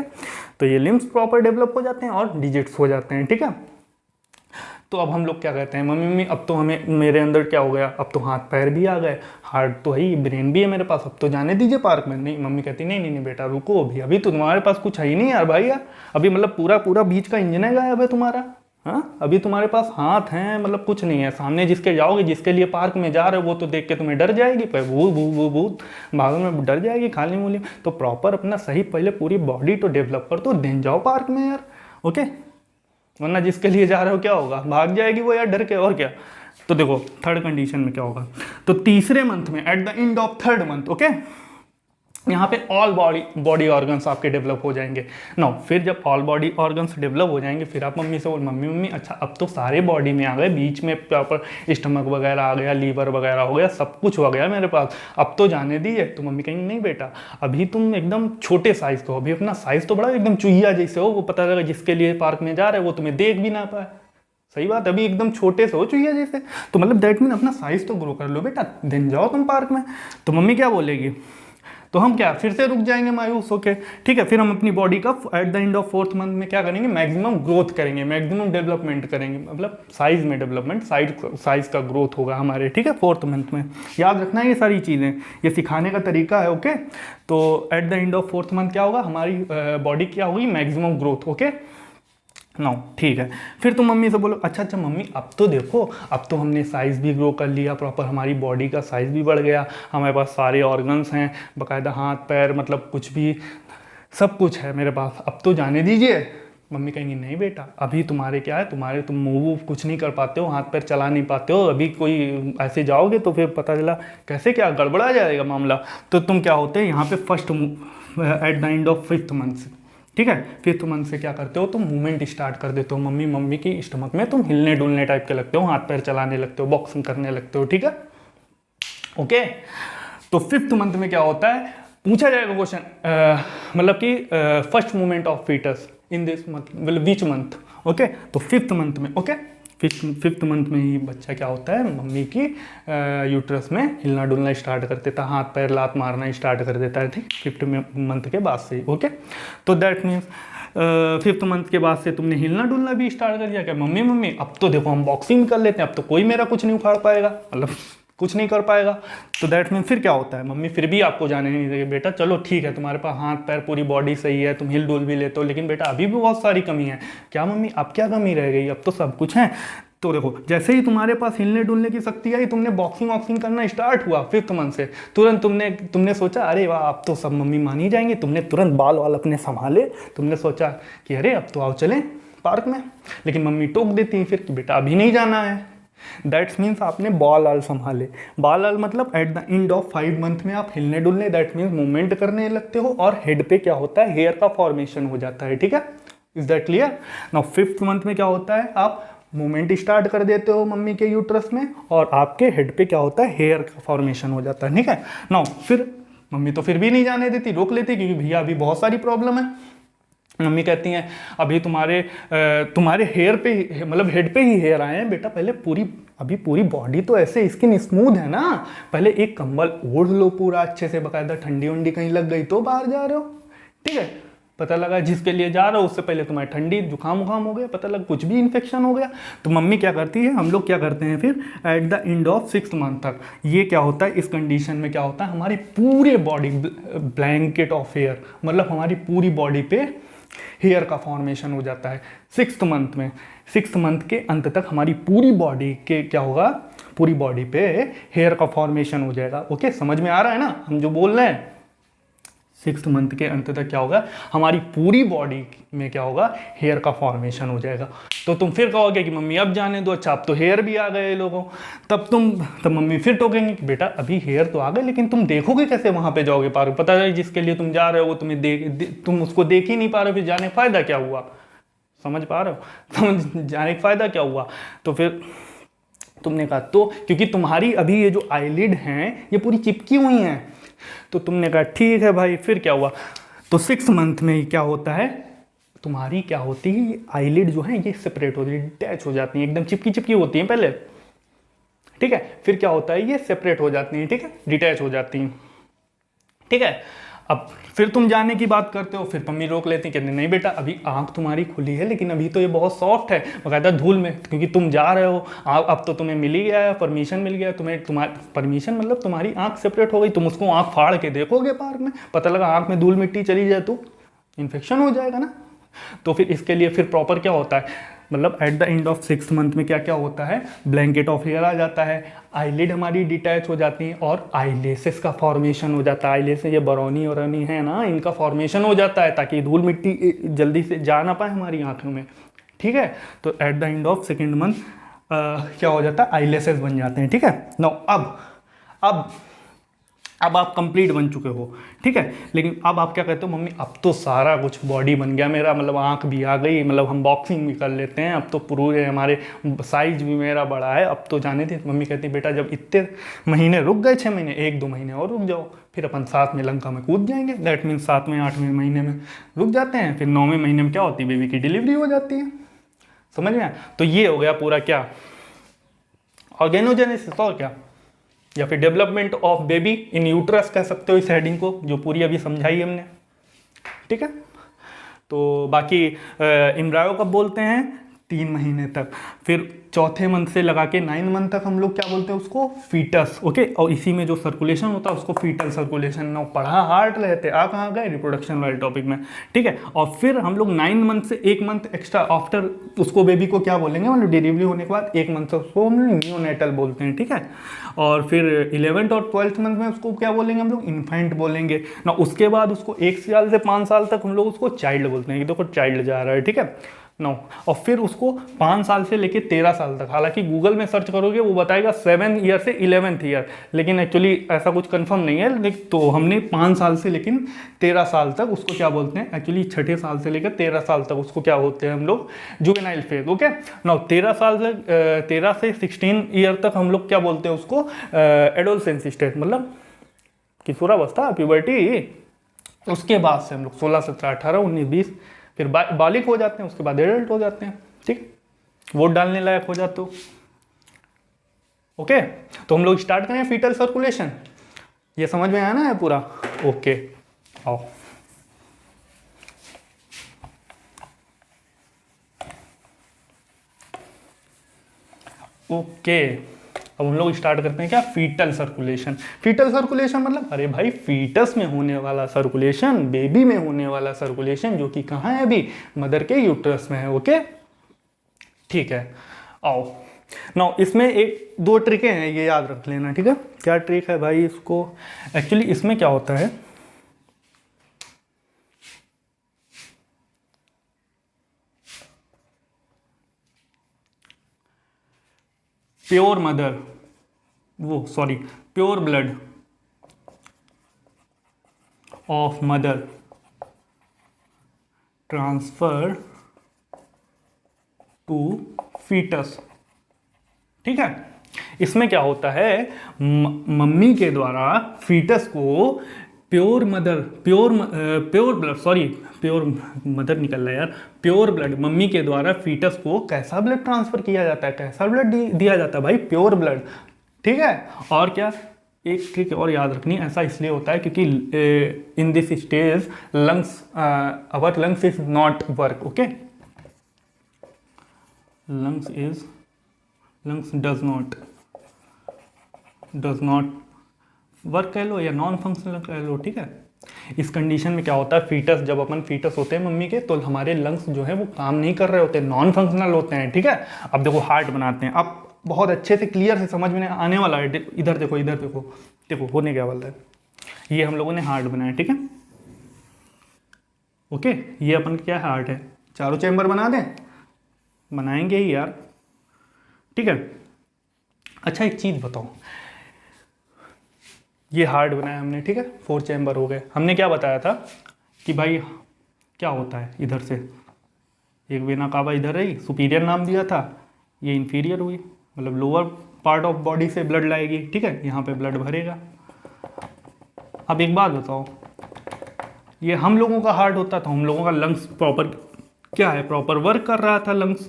तो ये लिम्स प्रॉपर डेवलप हो जाते हैं और डिजिट्स हो जाते हैं, ठीक है। तो अब हम लोग क्या कहते हैं, मम्मी मम्मी अब तो हमें, मेरे अंदर क्या हो गया, अब तो हाथ पैर भी आ गए, हार्ट तो है ही, ब्रेन भी है मेरे पास, अब तो जाने दीजिए पार्क में। नहीं, मम्मी कहती नहीं नहीं नहीं बेटा रुको, अभी अभी तो तुम्हारे पास कुछ है ही नहीं यार भाई यार, अभी मतलब पूरा पूरा बीच का इंजन है गायब है तुम्हारा। हाँ, अभी तुम्हारे पास हाथ हैं मतलब कुछ नहीं है, सामने जिसके जाओगे, जिसके लिए पार्क में जा रहे हो, वो तो देख के तुम्हें डर जाएगी, पर भूत भूत भूत भूत भागो में डर जाएगी खाली मूली। तो प्रॉपर अपना सही पहले पूरी बॉडी तो डेवलप कर दो, देन जाओ पार्क में यार, ओके। वरना जिसके लिए जा रहे हो क्या होगा, भाग जाएगी वो यार डर के, और क्या। तो देखो थर्ड कंडीशन में क्या होगा, तो तीसरे मंथ में at the end of third month, okay, यहाँ पे ऑल बॉडी ऑर्गन्स आपके डेवलप हो जाएंगे। नाउ फिर जब ऑल बॉडी ऑर्गन्स डेवलप हो जाएंगे, फिर आप मम्मी से बोल, मम्मी मम्मी अच्छा अब तो सारे बॉडी में आ गए, बीच में प्रॉपर स्टमक वगैरह आ गया, लीवर वगैरह हो गया, सब कुछ हो गया मेरे पास, अब तो जाने दीजिए। तो मम्मी कहेंगे नहीं बेटा, अभी तुम एकदम छोटे साइज के हो, अभी अपना साइज तो बड़ा एकदम चुहिया जैसे हो, वो पता लगा जिसके लिए पार्क में जा रहे हो वो तुम्हें देख भी ना पाए, सही बात, अभी एकदम छोटे से हो चुहिया जैसे। तो मतलब दैट मीन अपना साइज तो ग्रो कर लो बेटा, देन जाओ तुम पार्क में। तो मम्मी क्या बोलेगी, तो हम क्या फिर से रुक जाएंगे मायूस होके, ठीक है। फिर हम अपनी बॉडी का at the end of fourth month में क्या करेंगे, मैक्सिमम ग्रोथ करेंगे, मैक्सिमम डेवलपमेंट करेंगे, मतलब साइज में डेवलपमेंट, साइज का ग्रोथ होगा हमारे, ठीक है, फोर्थ मंथ में। याद रखना है ये सारी चीज़ें, ये सिखाने का तरीका है, ओके। तो at the end of fourth month क्या होगा, हमारी बॉडी क्या होगी, मैक्सिमम ग्रोथ, ओके। नो ठीक है। फिर तुम मम्मी से बोलो अच्छा अच्छा मम्मी अब तो देखो, अब तो हमने साइज़ भी ग्रो कर लिया, प्रॉपर हमारी बॉडी का साइज़ भी बढ़ गया, हमारे पास सारे ऑर्गन्स हैं, बाकायदा हाथ पैर, मतलब कुछ भी सब कुछ है मेरे पास, अब तो जाने दीजिए। मम्मी कहेंगी नहीं बेटा, अभी तुम्हारे क्या है, तुम मूव कुछ नहीं कर पाते हो, हाथ पैर चला नहीं पाते हो, अभी कोई ऐसे जाओगे तो फिर पता चला कैसे क्या गड़बड़ा जाएगा मामला। तो तुम क्या होते हैं यहाँ पे first at the end of fifth month, ठीक है, फिफ्थ मंथ से क्या करते हो, तुम मूवमेंट स्टार्ट कर देते हो, मम्मी की स्टमक में तुम हिलने डुलने टाइप के लगते हो, हाथ पैर चलाने लगते हो, बॉक्सिंग करने लगते हो, ठीक है, ओके। तो फिफ्थ मंथ में क्या होता है, पूछा जाएगा क्वेश्चन, मतलब कि first movement of foetus in this month, मतलब विच मंथ, ओके। तो फिफ्थ मंथ में, ओके, फिफ्थ मंथ में ही बच्चा क्या होता है, मम्मी की यूट्रस में हिलना डुलना स्टार्ट कर देता है, हाथ पैर लात मारना स्टार्ट कर देता है, ठीक, फिफ्थ मंथ के बाद से ही, ओके। तो दैट मीन्स फिफ्थ मंथ के बाद से तुमने हिलना डुलना भी स्टार्ट कर दिया, क्या मम्मी मम्मी अब तो देखो हम बॉक्सिंग कर लेते हैं, अब तो कोई मेरा कुछ नहीं उखाड़ पाएगा, मतलब कुछ नहीं कर पाएगा। तो दैट मीन फिर क्या होता है, मम्मी फिर भी आपको जाने नहीं देगी, बेटा चलो ठीक है तुम्हारे पास हाथ पैर पूरी बॉडी सही है, तुम हिल डुल भी लेते हो, लेकिन बेटा अभी भी बहुत सारी कमी है। क्या मम्मी अब क्या कमी रह गई, अब तो सब कुछ है। तो देखो जैसे ही तुम्हारे पास हिलने डुलने की शक्ति आई, तुमने बॉक्सिंग वॉक्सिंग करना स्टार्ट हुआ फिफ्थ मंथ से, तुरंत तुमने सोचा अरे वाह अब तो सब मम्मी मान ही जाएंगे, तुमने तुरंत बाल वाल अपने संभाले, तुमने सोचा कि अरे अब तो आओ चलें पार्क में, लेकिन मम्मी टोक देती है फिर कि बेटा अभी नहीं जाना है। दैट्स मीन्स आपने बाल आल संभाले, बाल आल मतलब at the end of 5 month में आप हिलने डुलने, दैट मीन्स मूवमेंट करने लगते हो, और हेड पे क्या होता है, हेयर का फॉर्मेशन हो जाता है, ठीक है, is that clear. Now fifth month में क्या होता है, आप मूवमेंट स्टार्ट कर देते हो मम्मी के यूट्रस में, और आपके हेड पे क्या होता है, हेयर का फॉर्मेशन हो जाता है, ठीक है। नाउ फिर मम्मी तो फिर भी नहीं जाने देती, रोक लेती, क्योंकि भैया अभी बहुत सारी प्रॉब्लम है। मम्मी कहती हैं अभी तुम्हारे हेयर पे मतलब हेड पे ही हेयर आए हैं बेटा, पहले अभी पूरी बॉडी तो ऐसे स्किन स्मूथ है ना, पहले एक कंबल ओढ़ लो पूरा अच्छे से, बाकायदा ठंडी वंडी कहीं लग गई तो बाहर जा रहे हो, ठीक है, पता लगा जिसके लिए जा रहे हो उससे पहले तुम्हारी ठंडी जुकाम उखाम हो गया, पता लगा कुछ भी इन्फेक्शन हो गया। तो मम्मी क्या करती है, हम लोग क्या करते हैं फिर at the end of 6th month तक, ये क्या होता है, इस कंडीशन में क्या होता है, हमारी पूरे बॉडी ब्लैंकेट ऑफ हेयर, मतलब हमारी पूरी बॉडी पे हेयर का फॉर्मेशन हो जाता है 6th मंथ में। 6th मंथ के अंत तक हमारी पूरी बॉडी के क्या होगा, पूरी बॉडी पे हेयर का फॉर्मेशन हो जाएगा, ओके, समझ में आ रहा है ना हम जो बोल रहे हैं। 6th मंथ के अंत तक क्या होगा, हमारी पूरी बॉडी में क्या होगा, हेयर का फॉर्मेशन हो जाएगा। तो तुम फिर कहोगे कि मम्मी अब जाने दो, अच्छा अब तो हेयर भी आ गए लोगों, तब मम्मी फिर टोकेंगे कि बेटा अभी हेयर तो आ गए, लेकिन तुम देखोगे कैसे वहां पे जाओगे पार्क, पता है जिसके लिए तुम जा रहे हो वो तुम्हें तुम उसको देख ही नहीं पा रहे हो, फिर जाने का फायदा क्या हुआ, समझ पा रहे हो, समझ जाने का फायदा क्या हुआ। तो फिर तुमने कहा तो क्योंकि तुम्हारी अभी ये जो आईलिड हैं ये पूरी चिपकी हुई हैं, तो तुमने कहा ठीक है भाई। फिर क्या हुआ, तो 6 मंथ में ही क्या होता है, तुम्हारी क्या होती है, आईलिड जो है ये सेपरेट होती है, डिटैच हो जाती है, एकदम चिपकी चिपकी होती हैं पहले, ठीक है। फिर क्या होता है, ये सेपरेट हो जाती हैं, ठीक है, डिटैच हो जाती हैं, ठीक है। अब फिर तुम जाने की बात करते हो, फिर मम्मी रोक लेती, कहते नहीं बेटा अभी आंख तुम्हारी खुली है लेकिन अभी तो ये बहुत सॉफ्ट है, बकायदा धूल में, क्योंकि तुम जा रहे हो, अब तो तुम्हें मिल ही गया है, परमिशन मिल गया तुम्हें, तुम्हारी परमिशन मतलब तुम्हारी आंख सेपरेट हो गई, तुम उसको आंख फाड़ के देखोगे पार्क में, पता लगा आंख में धूल मिट्टी चली जाए तो इन्फेक्शन हो जाएगा ना। तो फिर इसके लिए फिर प्रॉपर क्या होता है, मतलब at the end of 6 month में क्या क्या होता है, ब्लैंकेट ऑफ हेयर आ जाता है, आईलिड हमारी डिटैच हो जाती है और आईलेसेस का फॉर्मेशन हो जाता है। आईलेसेस ये बरौनी और है ना, इनका फॉर्मेशन हो जाता है ताकि धूल मिट्टी जल्दी से जा ना पाए हमारी आंखों में, ठीक है। तो at the end of 2nd month क्या हो जाता है, आईलेसेस बन जाते हैं, ठीक है। नो अब आप कंप्लीट बन चुके हो, ठीक है। लेकिन अब आप क्या कहते हो, मम्मी अब तो सारा कुछ बॉडी बन गया मेरा, मतलब आंख भी आ गई, मतलब हम बॉक्सिंग भी कर लेते हैं, अब तो पूरे हमारे साइज भी मेरा बड़ा है, अब तो जाने थे। मम्मी कहती बेटा जब इतने महीने रुक गए, 6 महीने, 1-2 महीने और रुक जाओ, फिर अपन 7 में लंका में कूद जाएंगे। दैट मीन्स 7वें 8वें महीने में रुक जाते हैं, फिर 9वें महीने में क्या होती है, बेबी की डिलीवरी हो जाती है। समझ में आया? तो ये हो गया पूरा क्या, ऑर्गेनोजेनेसिस, और क्या, या फिर development of baby in uterus कह सकते हो इस हेडिंग को, जो पूरी अभी समझाई हमने, ठीक है। तो बाकी एम्ब्रायो कब बोलते हैं, 3 महीने तक, फिर चौथे मंथ से लगा के 9 मंथ तक हम लोग क्या बोलते हैं उसको, फीटस, ओके। और इसी में जो सर्कुलेशन होता है उसको फीटल सर्कुलेशन, ना पढ़ा हार्ट रहते, आ कहाँ गए, रिप्रोडक्शन वाले टॉपिक में, ठीक है। और फिर हम लोग 9 मंथ से 1 मंथ एक्स्ट्रा आफ्टर उसको बेबी को क्या बोलेंगे, मतलब डिलीवरी होने के बाद 1 मंथ से उसको हम न्यूनेटल बोलते हैं, ठीक है। और फिर 11th और 12th मंथ में उसको क्या बोलेंगे हम लोग, इन्फेंट बोलेंगे ना। उसके बाद उसको 1 साल से 5 साल तक हम लोग उसको चाइल्ड बोलते हैं, देखो चाइल्ड जा रहा है, ठीक है। नो, और फिर उसको 5 साल से लेके 13 साल तक, हालांकि गूगल में सर्च करोगे वो बताएगा 7 ईयर से 11th ईयर, लेकिन एक्चुअली ऐसा कुछ कंफर्म नहीं है। लेकिन तो हमने 5 साल से लेकिन 13 साल तक उसको क्या बोलते हैं, एक्चुअली 6ठे साल से लेकर 13 साल तक उसको क्या होते हैं हम लोग, जुवेनाइल फेज, ओके। नो 13 साल से 13 से 16 ईयर तक हम लोग क्या बोलते हैं उसको, एडोलसेंस स्टेज, मतलब किशोरावस्था, प्यूबर्टी। उसके बाद से हम लोग 16, 17, 18, 19, 20 फिर बालिग हो जाते हैं, उसके बाद एडल्ट हो जाते हैं, ठीक, वोट डालने लायक हो जाते हो, ओके। तो हम लोग स्टार्ट करें फीटल सर्कुलेशन, ये समझ में आया ना है पूरा, ओके। आओ ओके, अब हम लोग स्टार्ट करते हैं क्या, फीटल सर्कुलेशन। फीटल सर्कुलेशन मतलब अरे भाई फीटस में होने वाला सर्कुलेशन, बेबी में होने वाला सर्कुलेशन, जो कि कहाँ है अभी, मदर के यूट्रस में है, ओके, ठीक है। आओ नाउ इसमें 1-2 ट्रिकें हैं, ये याद रख लेना, ठीक है। क्या ट्रिक है भाई, इसको एक्चुअली इसमें क्या होता है, pure mother, pure blood of mother transfer to foetus, ठीक है। इसमें क्या होता है, मम्मी के द्वारा फीटस को प्योर मदर निकल रहा है यार, प्योर ब्लड, मम्मी के द्वारा फीटस को कैसा ब्लड ट्रांसफर किया जाता है, कैसा ब्लड दिया जाता है भाई, प्योर ब्लड, ठीक है। और क्या, एक ट्रिक और याद रखनी, ऐसा इसलिए होता है क्योंकि in this stage our lungs is not work, okay, lungs does not work कह लो या नॉन फंक्शनल कह लो, ठीक है। इस कंडीशन में क्या होता है, फीटस, जब अपन फीटस होते हैं मम्मी के, तो हमारे लंग्स जो है वो काम नहीं कर रहे होते, नॉन फंक्शनल होते हैं, ठीक है। अब देखो हार्ट बनाते हैं, अब बहुत अच्छे से क्लियर से समझ में आने वाला है, इधर देखो, देखो होने क्या वाला है, ये हम लोगों ने हार्ट बनाया, ठीक है, ओके। ये अपन क्या हार्ट है, चारों चैम्बर बना दें, बनाएंगे ही यार, ठीक है। अच्छा एक चीज़ बताओ, ये हार्ट बनाया हमने, ठीक है, 4 चैम्बर हो गए। हमने क्या बताया था कि भाई क्या होता है, इधर से एक वेना कावा इधर रही, सुपीरियर नाम दिया था, ये इन्फीरियर हुई, मतलब लोअर पार्ट ऑफ बॉडी से ब्लड लाएगी, ठीक है, यहाँ पे ब्लड भरेगा। अब एक बात बताओ, ये हम लोगों का हार्ट होता तो हम लोगों का लंग्स प्रॉपर क्या है, प्रॉपर वर्क कर रहा था, लंग्स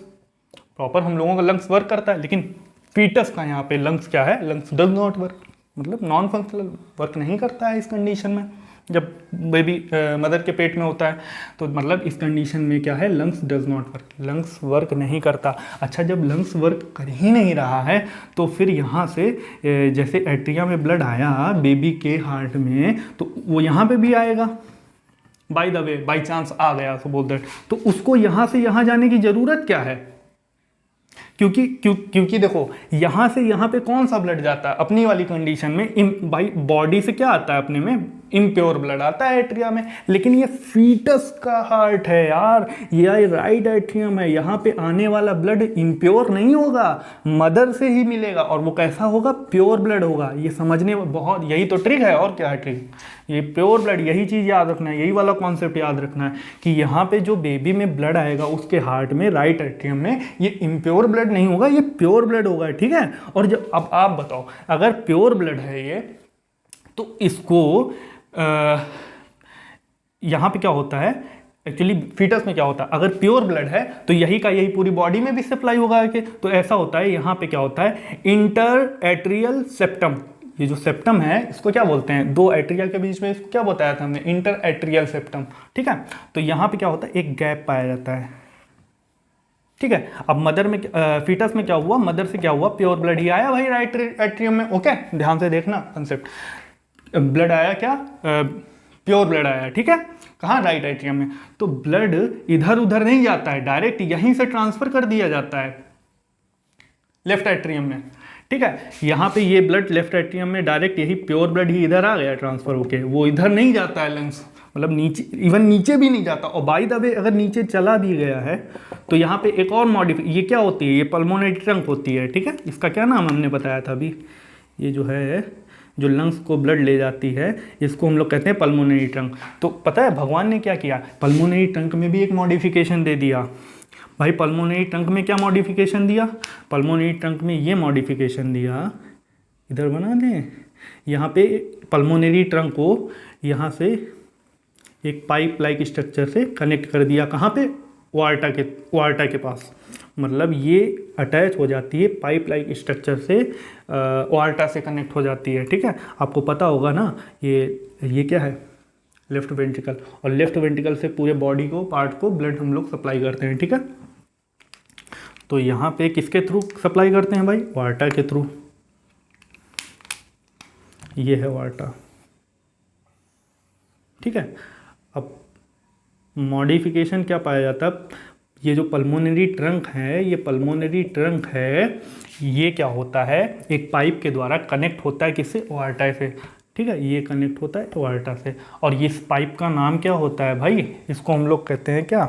प्रॉपर हम लोगों का लंग्स वर्क करता है, लेकिन फीटस का यहाँ पे लंग्स क्या है, लंग्स डज नॉट वर्क, मतलब नॉन फंक्शनल, वर्क नहीं करता है इस कंडीशन में। जब बेबी मदर के पेट में होता है तो मतलब इस कंडीशन में क्या है, lungs does not work, lungs work नहीं करता। अच्छा, जब लंग्स वर्क कर ही नहीं रहा है तो फिर यहाँ से जैसे एट्रिया में ब्लड आया बेबी के हार्ट में, तो वो यहाँ पे भी आएगा, by the way, by chance आ गया तो बोल दैट, तो उसको यहाँ से यहाँ जाने की ज़रूरत क्या है, क्योंकि देखो यहाँ से यहाँ पे कौन सा ब्लड जाता है अपनी वाली कंडीशन में, भाई बॉडी से क्या आता है अपने में, इम्प्योर ब्लड आता है एट्रिया में, लेकिन ये फीटस का हार्ट है यार, ये राइट एट्रियम है, यहाँ पे आने वाला ब्लड इम्प्योर नहीं होगा, मदर से ही मिलेगा, और वो कैसा होगा, प्योर ब्लड होगा। ये समझने में बहुत, यही तो ट्रिक है, और क्या है ट्रिक, ये प्योर ब्लड, यही चीज़ याद रखना है, यही वाला कॉन्सेप्ट याद रखना है कि यहाँ पे जो बेबी में ब्लड आएगा उसके हार्ट में, राइट एट्रियम में, ये इम्प्योर ब्लड नहीं होगा, ये प्योर ब्लड होगा, ठीक है। और जब अब आप बताओ, अगर प्योर ब्लड है ये, तो इसको यहाँ पे क्या होता है, एक्चुअली फीटस में क्या होता है, अगर प्योर ब्लड है तो यही का यही पूरी बॉडी में भी सप्लाई होगा कि, तो ऐसा होता है, यहाँ पे क्या होता है, इंटर एट्रियल सेप्टम, ये जो सेप्टम है इसको क्या बोलते हैं, दो एट्रिया के बीच में, इसको क्या बताया था हमने, इंटर एट्रियल सेप्टम, ठीक है। तो यहाँ पे क्या होता है, एक गैप पाया जाता है, ठीक है। अब मदर में फीटस में क्या हुआ, मदर से क्या हुआ, प्योर ब्लड ही आया भाई राइट एट्रियम में, ओके, ध्यान से देखना कंसेप्ट, ब्लड आया क्या, प्योर ब्लड आया, ठीक है, कहाँ, राइट एट्रियम में, तो ब्लड इधर उधर नहीं जाता है, डायरेक्ट यहीं से ट्रांसफर कर दिया जाता है लेफ्ट एट्रियम में, ठीक है। यहाँ पे ये ब्लड लेफ्ट एट्रियम में डायरेक्ट, यही प्योर ब्लड ही इधर आ गया ट्रांसफर होके, वो इधर नहीं जाता है लंग्स, मतलब नीचे, इवन नीचे भी नहीं जाता, और बाय द वे अगर नीचे चला भी गया है तो यहाँ पे एक और मॉडिफिकेशन, ये क्या होती है, ये पल्मोनरी ट्रंक होती है, ठीक है, इसका क्या नाम हमने बताया था अभी, ये जो है, जो लंग्स को ब्लड ले जाती है, इसको हम लोग कहते हैं पल्मोनरी ट्रंक। तो पता है भगवान ने क्या किया, पल्मोनरी ट्रंक में भी एक मॉडिफिकेशन दे दिया भाई, पल्मोनरी ट्रंक में क्या मॉडिफिकेशन दिया, पल्मोनरी ट्रंक में ये मॉडिफिकेशन दिया, इधर बना दें, यहाँ पे पल्मोनरी ट्रंक को यहाँ से एक पाइप लाइक स्ट्रक्चर से कनेक्ट कर दिया, कहाँ पे, वार्टा के पास, मतलब ये अटैच हो जाती है पाइप लाइक स्ट्रक्चर से, वार्टा से कनेक्ट हो जाती है, ठीक है। आपको पता होगा ना, ये क्या है, लेफ्ट वेंट्रिकल, और लेफ्ट वेंट्रिकल से पूरे बॉडी को, पार्ट को ब्लड हम लोग सप्लाई करते हैं, ठीक है। तो यहाँ पे किसके थ्रू सप्लाई करते हैं भाई, वार्टा के थ्रू, ये है वार्टा, ठीक है। अब मॉडिफिकेशन क्या पाया जाता है, ये जो पल्मोनरी ट्रंक है, ये पल्मोनरी ट्रंक है, ये क्या होता है, एक पाइप के द्वारा कनेक्ट होता है किससे, वार्टा से, ठीक है, ये कनेक्ट होता है वार्टा से, और ये इस पाइप का नाम क्या होता है भाई, इसको हम लोग कहते हैं क्या,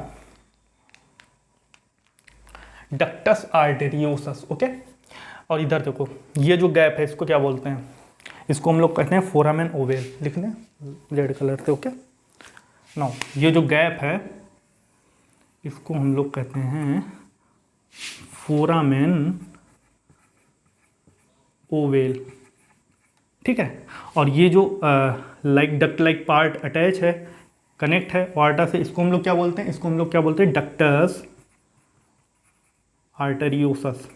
डक्टस आर्टेरियोसस, ओके। और इधर देखो, ये जो गैप है इसको क्या बोलते हैं, इसको हम लोग कहते हैं फोरामेन ओवेल, लिख दें रेड कलर से, ओके। नाउ ये जो गैप है इसको हम लोग कहते हैं फोरामेन ओवेल, ठीक है। और ये जो like duct like part attach है, कनेक्ट है वार्टा से, इसको हम लोग क्या बोलते हैं, इसको हम लोग क्या बोलते हैं, डक्टस आर्टेरियोसस,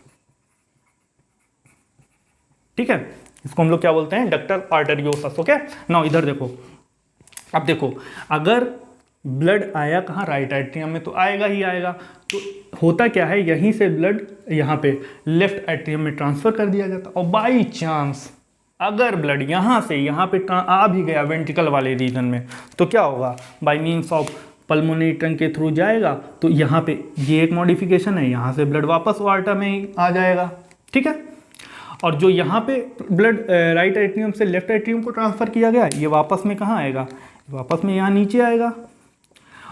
ठीक है, इसको हम लोग क्या बोलते हैं, डक्टस आर्टेरियोसस, ओके। नाउ इधर देखो, अब देखो, अगर ब्लड आया कहाँ, राइट एट्रियम में, तो आएगा ही आएगा, तो होता क्या है, यहीं से ब्लड यहाँ पे लेफ्ट एट्रियम में ट्रांसफर कर दिया जाता, और बाई चांस अगर ब्लड यहाँ से यहाँ पे आ भी गया वेंट्रिकल वाले रीजन में, तो क्या होगा, by means of pulmonary trunk के थ्रू जाएगा, तो यहाँ पे ये एक मॉडिफिकेशन है, यहाँ से ब्लड वापस वार्टा में ही आ जाएगा, ठीक है। और जो यहाँ पे ब्लड राइट एट्रियम से लेफ्ट एट्रियम को ट्रांसफ़र किया गया, ये वापस में कहाँ आएगा, वापस में यहाँ नीचे आएगा,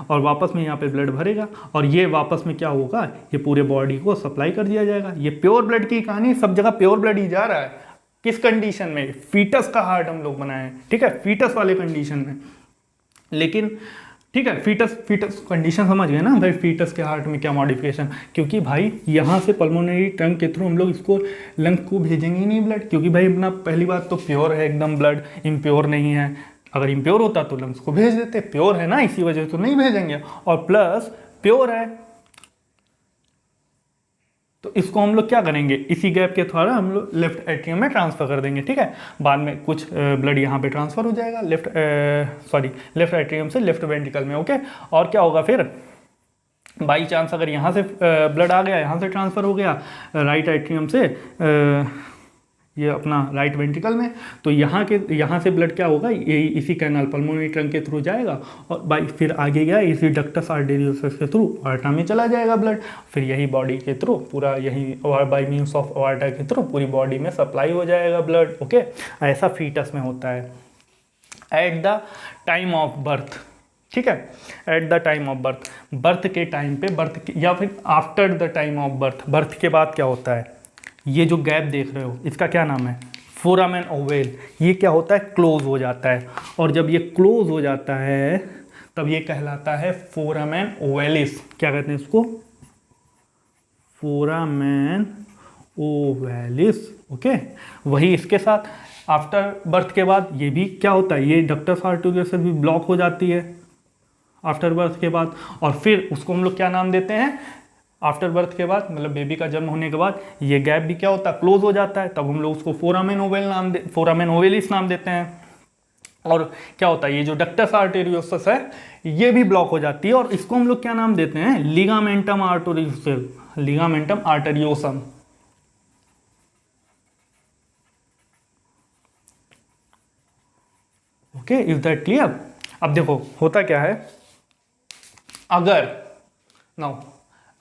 और वापस में यहाँ पे ब्लड भरेगा, और ये वापस में क्या होगा, ये पूरे बॉडी को सप्लाई कर दिया जाएगा। ये प्योर ब्लड की कहानी, सब जगह प्योर ब्लड ही जा रहा है, किस कंडीशन में, फीटस का हार्ट हम लोग बनाए हैं, ठीक है, फीटस वाले कंडीशन में। लेकिन ठीक है। फीटस कंडीशन समझ गए ना भाई, फीटस के हार्ट में क्या मॉडिफिकेशन, क्योंकि भाई यहाँ से पल्मोनरी ट्रंक के थ्रू हम लोग इसको लंग को भेजेंगे ही नहीं ब्लड, क्योंकि भाई अपना पहली बात तो प्योर है एकदम ब्लड, इम्प्योर नहीं है। अगर इम्प्योर होता तो लंग्स को भेज देते, प्योर है ना इसी वजह से तो नहीं भेजेंगे, और प्लस प्योर है तो इसको हम लोग क्या करेंगे, इसी गैप के द्वारा हम लोग लेफ्ट एट्रियम में ट्रांसफर कर देंगे। ठीक है, बाद में कुछ ब्लड यहाँ पे ट्रांसफर हो जाएगा लेफ्ट एट्रियम से लेफ्ट वेंट्रिकल में। ओके, और क्या होगा फिर, बाई चांस अगर यहाँ से ब्लड आ गया, यहाँ से ट्रांसफर हो गया राइट एट्रियम से ये अपना राइट वेंट्रिकल में, तो यहाँ से ब्लड क्या होगा, ये इसी कैनाल पल्मोनरी ट्रंक के थ्रू जाएगा और बाई फिर आगे गया इसी डक्टस आर्टेरियोसस के थ्रू आर्टा में चला जाएगा ब्लड, फिर यही बॉडी के थ्रू पूरा यही बाई मीन्स ऑफ आर्टा के थ्रू पूरी बॉडी में सप्लाई हो जाएगा ब्लड। ओके, ऐसा फीटस में होता है at the time of birth. ठीक है, at the time of birth, birth के टाइम पे, या फिर after the time of birth, birth के बाद क्या होता है, ये जो गैप देख रहे हो इसका क्या नाम है, फोरामेन ओवेल, ये क्या होता है, क्लोज हो जाता है, और जब ये क्लोज हो जाता है तब ये कहलाता है फोरामेन ओवेलिस। क्या कहते हैं इसको, फोरामेन ओवेलिस। ओके, वही इसके साथ आफ्टर बर्थ के बाद ये भी क्या होता है, ये डक्टस आर्टेरियोसस भी ब्लॉक हो जाती है आफ्टर बर्थ के बाद, और फिर उसको हम लोग क्या नाम देते हैं, आफ्टर बर्थ के बाद मतलब बेबी का जन्म होने के बाद ये गैप भी क्या होता है, क्लोज हो जाता है, तब हम लोग उसको फोरामेन ओवेलिस नाम देते हैं। और क्या होता है, ये जो डक्टस आर्टेरियोसस है ये भी ब्लॉक हो जाती है, और इसको हम लोग क्या नाम देते हैं, ligamentum आर्टेरियोसम। Okay, is that clear. अब देखो होता क्या है,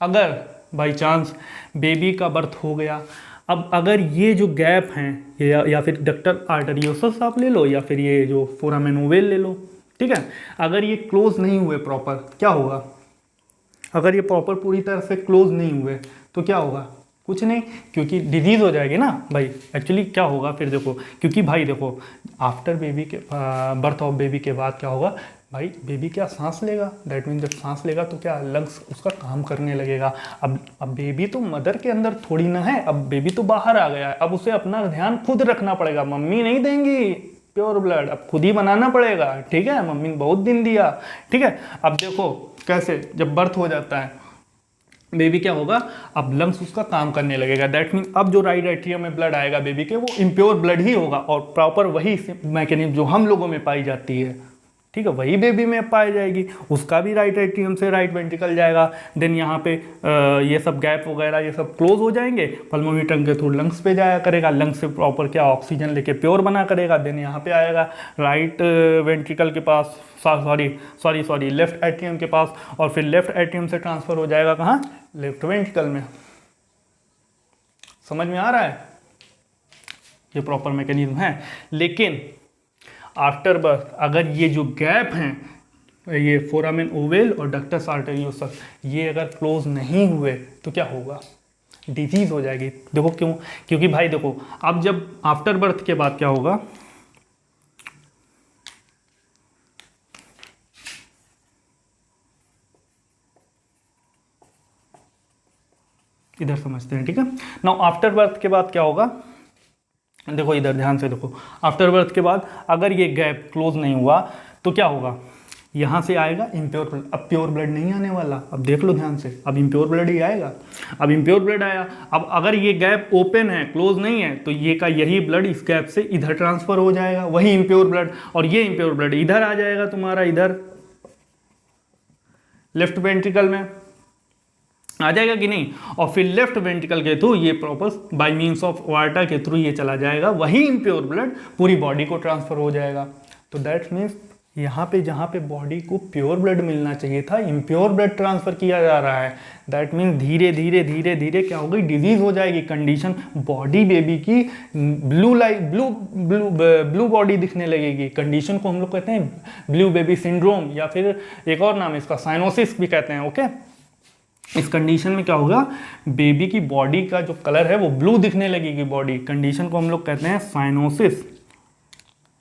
अगर बाई चांस बेबी का बर्थ हो गया, अब अगर ये जो गैप हैं या फिर डक्टर आर्टेरियोसस आप ले लो या फिर ये जो फोरामेन ओवेल ले लो, ठीक है, अगर ये क्लोज नहीं हुए प्रॉपर, क्या होगा, अगर ये प्रॉपर पूरी तरह से क्लोज नहीं हुए तो क्या होगा, कुछ नहीं, क्योंकि डिजीज हो जाएगी ना भाई। एक्चुअली क्या होगा फिर देखो, क्योंकि भाई देखो आफ्टर बेबी के बर्थ ऑफ बेबी के बाद क्या होगा भाई, बेबी क्या सांस लेगा, दैट मीन जब सांस लेगा तो क्या लंग्स उसका काम करने लगेगा। अब बेबी तो मदर के अंदर थोड़ी ना है, अब बेबी तो बाहर आ गया है, अब उसे अपना ध्यान खुद रखना पड़ेगा, मम्मी नहीं देंगी प्योर ब्लड, अब खुद ही बनाना पड़ेगा। ठीक है, मम्मी ने बहुत दिन दिया। ठीक है, अब देखो कैसे, जब बर्थ हो जाता है बेबी क्या होगा, अब लंग्स उसका काम करने लगेगा, दैट मीन अब जो राइट एट्रियम में ब्लड आएगा बेबी के वो इम्प्योर ब्लड ही होगा, और प्रॉपर वही मैकेनिज्म जो हम लोगों में पाई जाती है, ठीक है, वही बेबी में पाई जाएगी, उसका भी राइट एट्रियम से राइट वेंट्रिकल जाएगा, देन यहाँ पे ये सब गैप वगैरह ये सब क्लोज हो जाएंगे, पल्मोनरी ट्रंक के थ्रू लंग्स पे जाया करेगा, लंग्स से प्रॉपर क्या ऑक्सीजन लेके प्योर बना करेगा, देन यहाँ पे आएगा राइट वेंट्रिकल के पास, सॉरी लेफ्ट एट्रियम के पास, और फिर लेफ्ट एट्रियम से ट्रांसफर हो जाएगा कहाँ, लेफ्ट वेंट्रिकल में। समझ में आ रहा है, ये प्रॉपर मैकेनिज्म है। लेकिन आफ्टर बर्थ अगर ये जो गैप हैं ये फोरामेन ओवेल और डक्टस आर्टेरियोसस ये अगर क्लोज नहीं हुए तो क्या होगा, डिजीज हो जाएगी। देखो क्यों, क्योंकि भाई देखो अब जब आफ्टर बर्थ के बाद क्या होगा, इधर समझते हैं। ठीक है, नाउ आफ्टर बर्थ के बाद क्या होगा, देखो इधर ध्यान से देखो, आफ्टर बर्थ के बाद अगर ये गैप क्लोज नहीं हुआ तो क्या होगा, यहाँ से आएगा इम्प्योर ब्लड, अब प्योर ब्लड नहीं आने वाला, अब देख लो ध्यान से, अब इम्प्योर ब्लड ही आएगा, अब इम्प्योर ब्लड आया, अब अगर ये गैप ओपन है क्लोज नहीं है तो ये का यही ब्लड इस गैप से इधर ट्रांसफर हो जाएगा, वही इम्प्योर ब्लड, और ये इम्प्योर ब्लड इधर आ जाएगा तुम्हारा, इधर लेफ्ट वेंट्रिकल में आ जाएगा कि नहीं, और फिर लेफ्ट वेंट्रिकल के थ्रू ये प्रॉपर बाय मींस ऑफ वार्टा के थ्रू ये चला जाएगा, वही इम्प्योर ब्लड पूरी बॉडी को ट्रांसफर हो जाएगा। तो दैट मीन्स यहाँ पे जहाँ पे बॉडी को प्योर ब्लड मिलना चाहिए था, इम्प्योर ब्लड ट्रांसफर किया जा रहा है, दैट मीन्स धीरे धीरे क्या होगी, डिजीज हो जाएगी, कंडीशन बॉडी बेबी की ब्लू बॉडी दिखने लगेगी, कंडीशन को हम लोग कहते हैं ब्लू बेबी सिंड्रोम, या फिर एक और नाम इसका साइनोसिस भी कहते हैं। ओके, इस कंडीशन में क्या होगा, बेबी की बॉडी का जो कलर है वो ब्लू दिखने लगेगी बॉडी, कंडीशन को हम लोग कहते हैं साइनोसिस,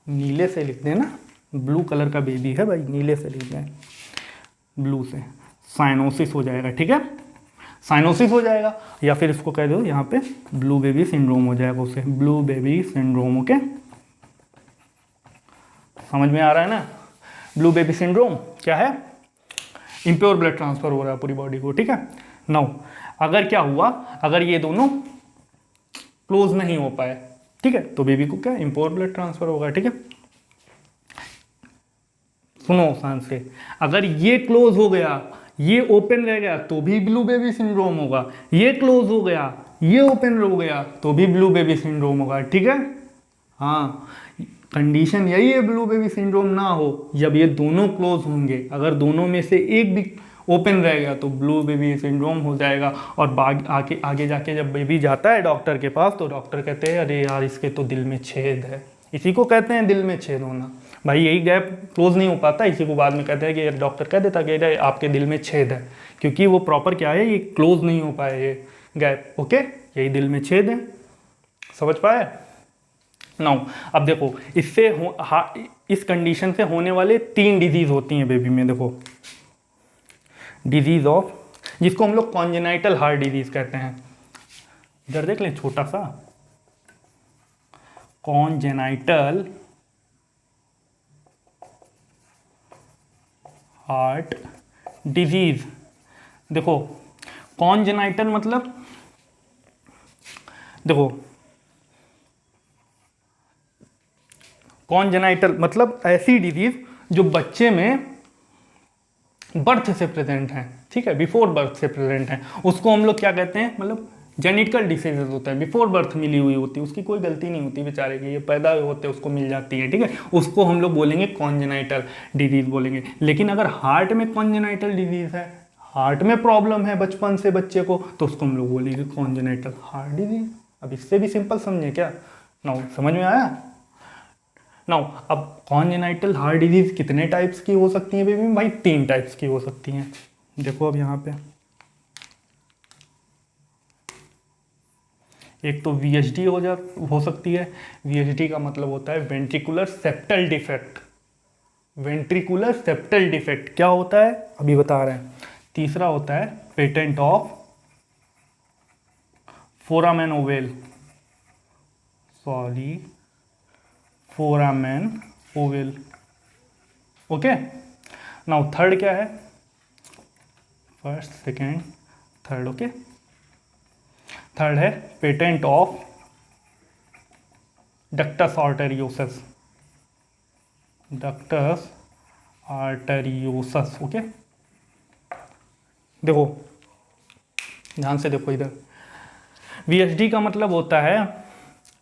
नीले से लिखते हैं ना, ब्लू कलर का बेबी है भाई, नीले से लिखते हैं। ब्लू से साइनोसिस हो जाएगा, ठीक है, साइनोसिस हो जाएगा, या फिर इसको कह दो यहाँ पे ब्लू बेबी सिंड्रोम हो जाएगा, उसे ब्लू बेबी सिंड्रोम। ओके, समझ में आ रहा है ना? ब्लू बेबी सिंड्रोम क्या है? इम्प्योर ब्लड ट्रांसफर हो रहा है पूरी बॉडी को, ठीक है। नाउ अगर क्या हुआ, अगर ये दोनों क्लोज नहीं हो पाए, ठीक है, तो बेबी को क्या इम्प्योर ब्लड ट्रांसफर होगा, ठीक है। सुनो ध्यान से, अगर ये क्लोज हो गया, ये ओपन रह गया तो भी ब्लू बेबी सिंड्रोम होगा, ये क्लोज हो गया, ये ओपन हो गया तो भी ब्लू बेबी सिंड्रोम होगा, ठीक है। हाँ, कंडीशन यही है ब्लू बेबी सिंड्रोम ना हो जब ये दोनों क्लोज होंगे। अगर दोनों में से एक भी ओपन रह गया तो ब्लू बेबी सिंड्रोम हो जाएगा। और आगे जाके जब बेबी जाता है डॉक्टर के पास तो डॉक्टर कहते हैं अरे यार इसके तो दिल में छेद है। इसी को कहते हैं दिल में छेद होना। भाई यही गैप क्लोज नहीं हो पाता, इसी को बाद में कहते हैं कि डॉक्टर कह देता कि अरे आपके दिल में छेद है, क्योंकि वो प्रॉपर क्या है, ये क्लोज नहीं हो पाया ये गैप। ओके, यही दिल में छेद है, समझ पाए? नाउ अब देखो, इस कंडीशन से होने वाले 3 डिजीज होती हैं बेबी में। देखो, डिजीज ऑफ, जिसको हम लोग कॉन्जेनाइटल हार्ट डिजीज कहते हैं। इधर देख लें छोटा सा, कॉन्जेनाइटल हार्ट डिजीज। देखो कॉन्जेनाइटल मतलब, देखो कॉन्जेनाइटल मतलब ऐसी डिजीज जो बच्चे में बर्थ से प्रेजेंट है, ठीक है, बिफोर बर्थ से प्रेजेंट है, उसको हम लोग क्या कहते हैं, मतलब जेनेटिकल डिसीजेज होता है, बिफोर बर्थ मिली हुई होती है, उसकी कोई गलती नहीं होती बेचारे की, ये पैदा होते हैं उसको मिल जाती है, ठीक है, उसको हम लोग बोलेंगे कॉन्जेनाइटल डिजीज बोलेंगे। लेकिन अगर हार्ट में कॉन्जेनाइटल डिजीज है, हार्ट में प्रॉब्लम है बचपन से बच्चे को, तो उसको हम लोग बोलेंगे कॉन्जेनाइटल हार्ट डिजीज। अब इससे भी सिंपल समझे क्या? नाउ समझ में आया? नाउ अब कॉन्जेनाइटल हार्ट डिजीज कितने टाइप्स की हो सकती है बेबी में? भाई 3 टाइप्स की हो सकती हैं। देखो अब यहाँ पे एक तो VSD हो सकती है। VSD का मतलब होता है ventricular septal defect. Ventricular septal defect क्या होता है अभी बता रहे हैं। तीसरा होता है patent of foramen ovale, sorry foramen ovale. Okay, now third क्या है? First, second, third. Okay, third है patent of ductus arteriosus, ductus arteriosus. Okay, देखो ध्यान से देखो इधर, VSD का मतलब होता है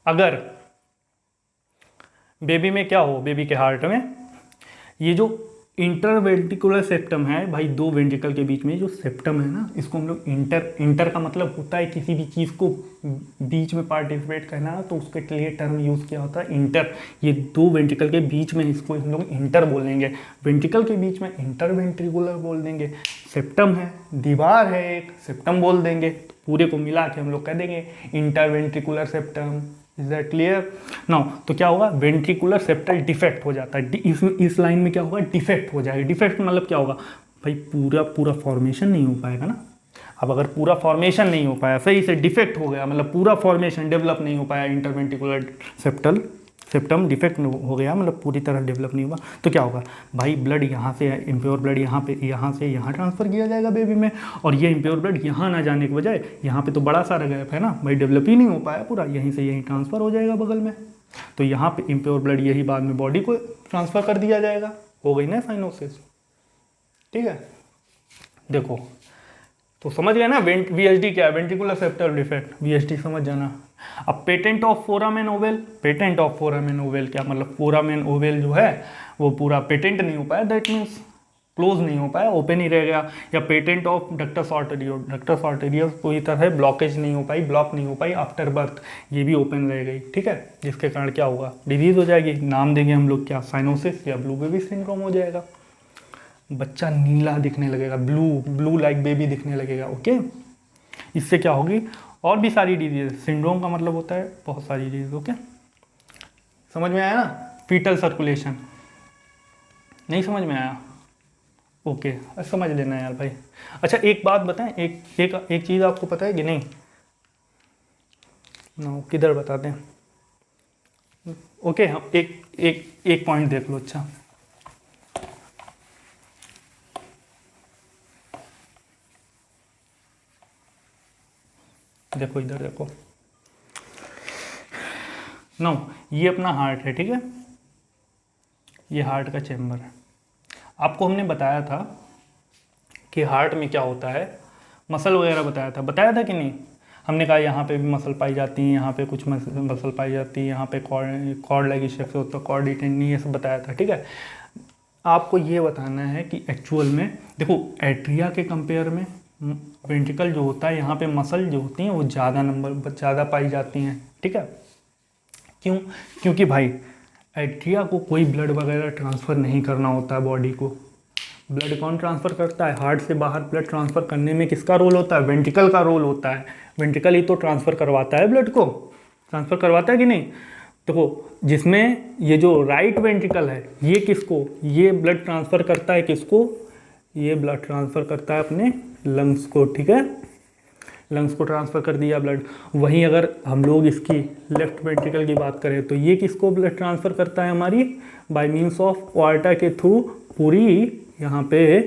अगर बेबी में क्या हो, बेबी के हार्ट में ये जो इंटरवेंट्रिकुलर सेप्टम है, भाई 2 वेंट्रिकल के बीच में जो सेप्टम है ना, इसको हम लोग इंटर का मतलब होता है किसी भी चीज़ को बीच में पार्टिसिपेट करना, तो उसके लिए टर्म यूज़ किया होता है इंटर। ये 2 वेंट्रिकल के बीच में इसको हम लोग इंटर बोलेंगे, वेंट्रिकल के बीच में इंटरवेंट्रिकुलर बोल देंगे। सेप्टम है, दीवार है एक, सेप्टम बोल देंगे, तो पूरे को मिला के हम लोग कह देंगे interventricular septum. Is that clear? Now तो क्या होगा, वेंट्रिकुलर सेप्टल डिफेक्ट हो जाता है। इस लाइन में क्या होगा, डिफेक्ट हो जाएगा। डिफेक्ट मतलब क्या होगा भाई, पूरा फॉर्मेशन नहीं हो पाएगा ना। अब अगर पूरा फॉर्मेशन नहीं हो पाया, सही से डिफेक्ट हो गया, मतलब पूरा फॉर्मेशन डेवलप नहीं हो पाया, इंटरवेंट्रिकुलर सेप्टम डिफेक्ट हो गया, मतलब पूरी तरह डेवलप नहीं हुआ, तो क्या होगा भाई, ब्लड यहाँ से, इम्प्योर ब्लड यहाँ से यहाँ ट्रांसफ़र किया जाएगा बेबी में, और ये इम्प्योर ब्लड यहाँ ना जाने के बजाय यहाँ पे तो बड़ा सारा गैप है ना भाई, डेवलप ही नहीं हो पाया पूरा, यहीं से यहीं ट्रांसफ़र हो जाएगा बगल में, तो यहाँ पे इम्प्योर ब्लड यही बाद में बॉडी को ट्रांसफ़र कर दिया जाएगा। हो गई ना साइनोसिस, ठीक है। देखो तो समझ गए ना, VSD क्या है, वेंट्रिकुलर सेप्टल डिफेक्ट, VSD समझ जाना। अब patent of foramen oval, patent of foramen oval क्या मतलब, फोरामेन ओवेल जो है वो पूरा पेटेंट नहीं हो पाया, दैट मीन्स क्लोज नहीं हो पाया, ओपन ही रह गया। या पेटेंट ऑफ डक्टस आर्टेरियोस पूरी तरह ब्लॉकेज नहीं हो पाई, ब्लॉक नहीं हो पाई आफ्टर बर्थ, ये भी ओपन रह गई, ठीक है, जिसके कारण क्या होगा, डिजीज हो जाएगी, नाम देंगे हम लोग क्या, साइनोसिस या ब्लू बेबी सिंड्रोम हो जाएगा। बच्चा नीला दिखने लगेगा, ब्लू लाइक बेबी दिखने लगेगा। ओके, इससे क्या होगी, और भी सारी डिजीज, सिंड्रोम का मतलब होता है बहुत सारी डिजीज। ओके, समझ में आया ना। फीटल सर्कुलेशन नहीं समझ में आया? ओके, समझ लेना यार भाई। अच्छा एक बात बताएं, एक चीज़ आपको पता है कि नहीं? नो, किधर बताते हैं? ओके, हम एक पॉइंट देख लो। अच्छा, देखो इधर देखो, नो, ये अपना हार्ट है, ठीक है? ये हार्ट का चेम्बर है। आपको हमने बताया था कि हार्ट में क्या होता है, मसल वगैरह बताया था कि नहीं? हमने कहा यहाँ पे भी मसल पाई जाती हैं, यहाँ पे कुछ मसल पाई जाती है, यहाँ पे कॉर्ड लाइक स्ट्रक्चर होता है, कॉर्ड टेंडनी, ये सब बताया था, ठीक है? आपको ये बताना है कि एक्चुअल में देखो, एट्रिया के कंपेयर में वेंट्रिकल जो होता है, यहाँ पे मसल जो होती हैं वो ज़्यादा पाई जाती हैं, ठीक है? क्यों? क्योंकि भाई एट्रिया को कोई ब्लड वगैरह ट्रांसफ़र नहीं करना होता है बॉडी को। ब्लड कौन ट्रांसफ़र करता है? हार्ट से बाहर ब्लड ट्रांसफ़र करने में किसका रोल होता है? वेंट्रिकल का रोल होता है। वेंट्रिकल ही तो ट्रांसफ़र करवाता है, ब्लड को ट्रांसफ़र करवाता है कि नहीं? देखो, जिसमें ये जो राइट वेंट्रिकल है, ये किसको, ये ब्लड ट्रांसफ़र करता है किसको? ये ब्लड ट्रांसफ़र करता है अपने लंग्स को, ठीक है? लंग्स को ट्रांसफ़र कर दिया ब्लड। वहीं अगर हम लोग इसकी लेफ्ट वेंट्रिकल की बात करें तो ये किसको ब्लड ट्रांसफ़र करता है? हमारी बाय मीन्स ऑफ वार्टा के थ्रू पूरी यहाँ पे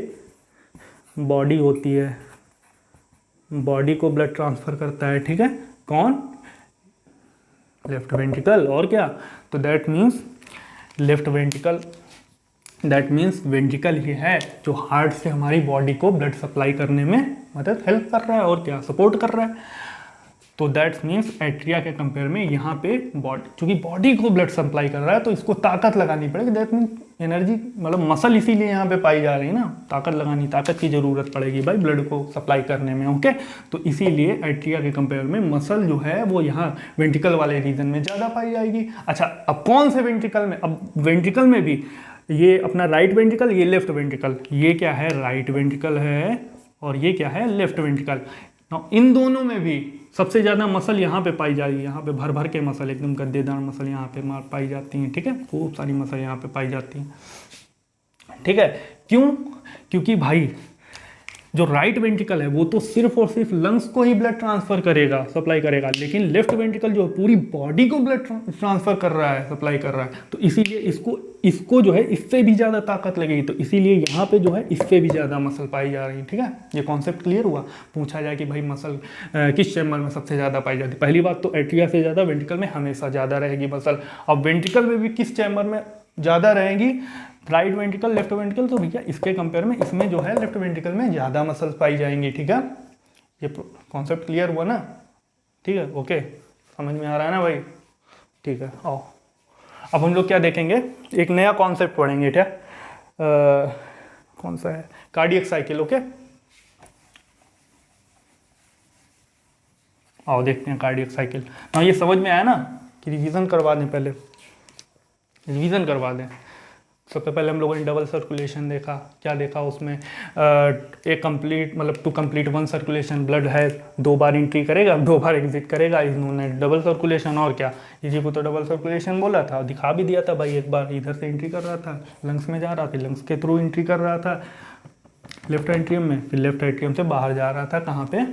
बॉडी होती है, बॉडी को ब्लड ट्रांसफ़र करता है, ठीक है? कौन? Left ventricle. और क्या? तो that means left ventricle, that means ventricle ही है जो हार्ट से हमारी बॉडी को ब्लड सप्लाई करने में मदद हेल्प कर रहा है, और क्या, सपोर्ट कर रहा है। तो दैट्स मीन्स एट्रिया के कंपेयर में यहाँ पे बॉडी, चूंकि बॉडी को ब्लड सप्लाई कर रहा है तो इसको ताकत लगानी पड़ेगी। दैट मीन्स एनर्जी, मतलब मसल इसीलिए यहाँ पे पाई जा रही है ना, ताकत की ज़रूरत पड़ेगी भाई ब्लड को सप्लाई करने में, ओके? तो इसीलिए एट्रिया के कंपेयर में मसल जो है वो यहाँ वेंट्रिकल वाले रीजन में ज़्यादा पाई जाएगी। अच्छा, अब कौन से वेंट्रिकल में? अब वेंट्रिकल में भी ये अपना राइट वेंट्रिकल, ये लेफ्ट वेंट्रिकल, ये क्या है? राइट वेंट्रिकल है, और ये क्या है? Left ventricle. इन दोनों में भी सबसे ज़्यादा मसल यहाँ पे पाई जाएगी, यहाँ पे भर भर के मसल, एकदम गद्देदार मसल यहाँ पे पाई जाती हैं, ठीक है? खूब सारी मसल यहाँ पे पाई जाती हैं, ठीक है? क्यों? क्योंकि भाई जो राइट वेंट्रिकल है वो तो सिर्फ और सिर्फ लंग्स को ही ब्लड ट्रांसफर करेगा, सप्लाई करेगा, लेकिन लेफ्ट वेंट्रिकल जो पूरी बॉडी को ब्लड ट्रांसफर कर रहा है, सप्लाई कर रहा है। तो इसीलिए इसको जो है इससे भी ज़्यादा ताकत लगेगी, तो इसीलिए यहाँ पे जो है इससे भी ज़्यादा मसल पाई जा रही है, ठीक है? ये कॉन्सेप्ट क्लियर हुआ? पूछा जाए कि भाई मसल किस चैम्बर में सबसे ज़्यादा पाई जाती है, पहली बात तो एट्रिया से ज़्यादा वेंट्रिकल में हमेशा ज़्यादा रहेगी मसल। अब वेंट्रिकल में भी किस चैम्बर में ज़्यादा रहेंगी? राइट वेंट्रिकल, लेफ्ट वेंट्रिकल, तो भैया इसके कंपेयर में इसमें जो है लेफ्ट वेंट्रिकल में ज़्यादा मसल्स पाई जाएंगी, ठीक है? ये कॉन्सेप्ट क्लियर हुआ ना? ठीक है, ओके, समझ में आ रहा है ना भाई? ठीक है, आओ अब हम लोग क्या देखेंगे, एक नया कॉन्सेप्ट पढ़ेंगे, क्या कौन सा है? Cardiac cycle, okay? आओ देखते हैं कार्डियक साइकिल। हाँ, ये समझ में आया ना कि रिवीजन करवा दें, पहले रिवीजन करवा दें। सबसे पहले हम लोगों ने डबल सर्कुलेशन देखा, क्या देखा उसमें? एक कंप्लीट, मतलब to complete one circulation, blood है 2 बार एंट्री करेगा, 2 बार एग्जिट करेगा, इन्होंने डबल सर्कुलेशन। और क्या, इसी को तो डबल सर्कुलेशन बोला था, दिखा भी दिया था भाई। एक बार इधर से एंट्री कर रहा था, लंग्स में जा रहा था, लंग्स के थ्रू एंट्री कर रहा था लेफ्ट एट्रियम में, फिर लेफ्ट एट्रियम से बाहर जा रहा था, कहाँ पे?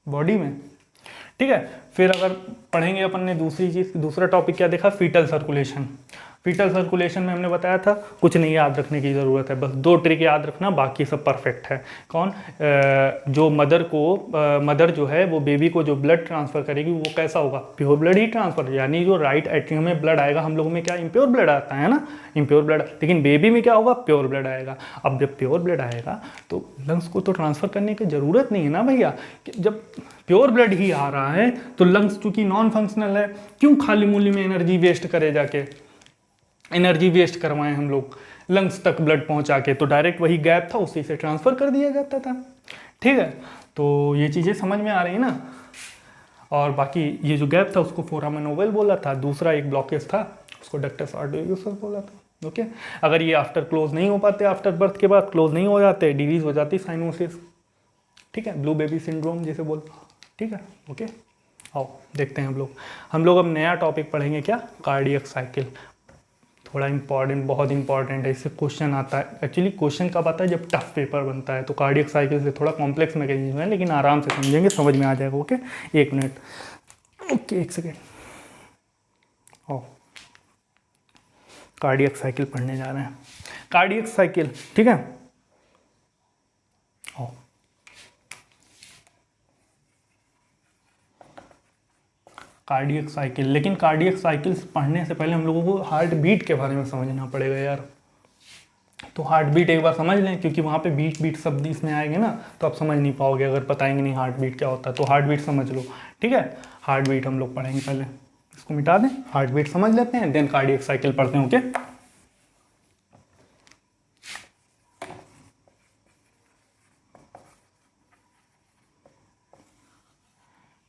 बॉडी में, ठीक है? फिर अगर पढ़ेंगे अपन ने दूसरी चीज़, दूसरा टॉपिक क्या देखा? Fetal circulation. फीटल सर्कुलेशन में हमने बताया था कुछ नहीं याद रखने की ज़रूरत है, बस 2 ट्रिक याद रखना, बाकी सब परफेक्ट है। कौन? जो मदर जो है वो बेबी को जो ब्लड ट्रांसफ़र करेगी वो कैसा होगा? प्योर ब्लड ही ट्रांसफ़र, यानी जो राइट एट्रियम में ब्लड आएगा, हम लोगों में क्या इम्प्योर ब्लड आता है ना, इम्प्योर ब्लड, लेकिन बेबी में क्या होगा? प्योर ब्लड आएगा। अब जब प्योर ब्लड आएगा तो लंग्स को तो ट्रांसफ़र करने की ज़रूरत नहीं है ना भैया। जब प्योर ब्लड ही आ रहा है तो लंग्स चूँकि नॉन फंक्शनल है, क्यों खाली मूली में एनर्जी वेस्ट करे, जाके एनर्जी वेस्ट करवाएं हम लोग लंग्स तक ब्लड पहुंचा के? तो डायरेक्ट वही गैप था उसी से ट्रांसफ़र कर दिया जाता था, ठीक है? तो ये चीज़ें समझ में आ रही है ना? और बाकी ये जो गैप था उसको फोरामेन ओवल बोला था, दूसरा एक ब्लॉकेज था उसको डक्टस आर्टेरियोसस बोला था, ओके? अगर ये आफ्टर क्लोज नहीं हो पाते, आफ्टर बर्थ के बाद क्लोज नहीं हो जाते, डिजीज हो जाती साइनोसिस, ठीक है? ब्लू बेबी सिंड्रोम जैसे बोलते, ठीक है, ओके? आओ देखते हैं हम लोग अब नया टॉपिक पढ़ेंगे, क्या? Cardiac cycle. थोड़ा इंपॉर्टेंट, बहुत इंपॉर्टेंट है, इससे क्वेश्चन आता है। एक्चुअली क्वेश्चन कब आता है, जब टफ पेपर बनता है। तो कार्डियक साइकिल से थोड़ा कॉम्प्लेक्स मैकेनिज्म है, लेकिन आराम से समझेंगे, समझ में आ जाएगा। Okay, 1 minute, okay 1 second. ओ, कार्डियक साइकिल पढ़ने जा रहे हैं। कार्डियक साइकिल, ठीक है। ओ, कार्डियक साइकिल, लेकिन कार्डियक साइकिल पढ़ने से पहले हम लोगों को हार्ट बीट के बारे में समझना पड़ेगा यार। तो हार्ट बीट एक बार समझ लें, क्योंकि वहाँ पे बीट बीट शब्द इसमें आएंगे ना, तो आप समझ नहीं पाओगे अगर बताएंगे नहीं हार्ट बीट क्या होता है। तो हार्ट बीट समझ लो, ठीक है। हार्ट बीट हम लोग पढ़ेंगे, पहले इसको मिटा दें, हार्ट बीट समझ लेते हैं, देन कार्डियक साइकिल पढ़ते हैं। ओके,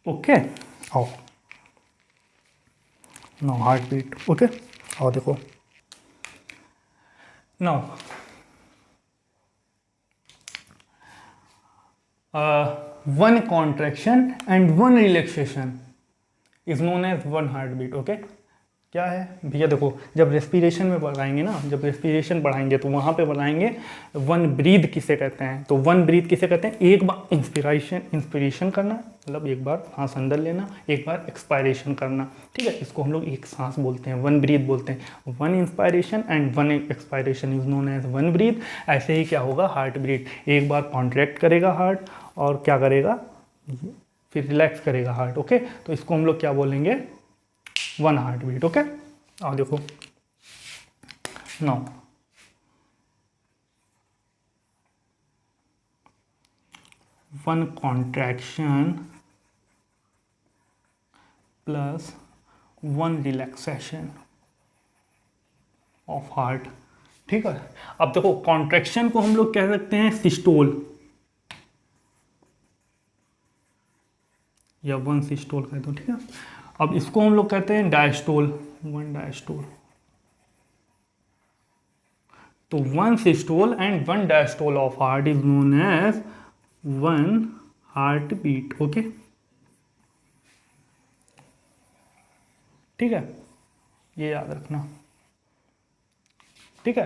ओके, आओ नाउ हार्ट बीट। ओके, आओ देखो now one contraction and one relaxation is known as one heart beat. Okay, क्या है भैया, देखो जब रेस्पिरेशन में बढ़ाएंगे ना, जब रेस्पिरेशन बढ़ाएंगे तो वहाँ पे बढ़ाएंगे वन ब्रीथ किसे कहते हैं। तो वन ब्रीथ किसे कहते हैं, एक बार इंस्पिरेशन करना, मतलब एक बार सांस अंदर लेना, एक बार एक्सपायरेशन करना, ठीक है। इसको हम लोग एक सांस बोलते हैं, वन ब्रीथ बोलते हैं। One inspiration and one expiration is known as one breath. ऐसे ही क्या होगा, हार्ट ब्रीथ, एक बार कॉन्ट्रैक्ट करेगा हार्ट और क्या करेगा, फिर रिलैक्स करेगा हार्ट। ओके, तो इसको हम लोग क्या बोलेंगे, वन हार्ट बीट। ओके, आओ देखो now one contraction plus one relaxation of heart, ठीक है। अब देखो कॉन्ट्रैक्शन को हम लोग कह सकते हैं सिस्टोल, या वन सिस्टोल कहते हो, ठीक है। अब इसको हम लोग कहते हैं डायस्टोल, वन डायस्टोल। तो one systole and one diastole of heart is known as one heart beat. Okay, ठीक है, ये याद रखना, ठीक है।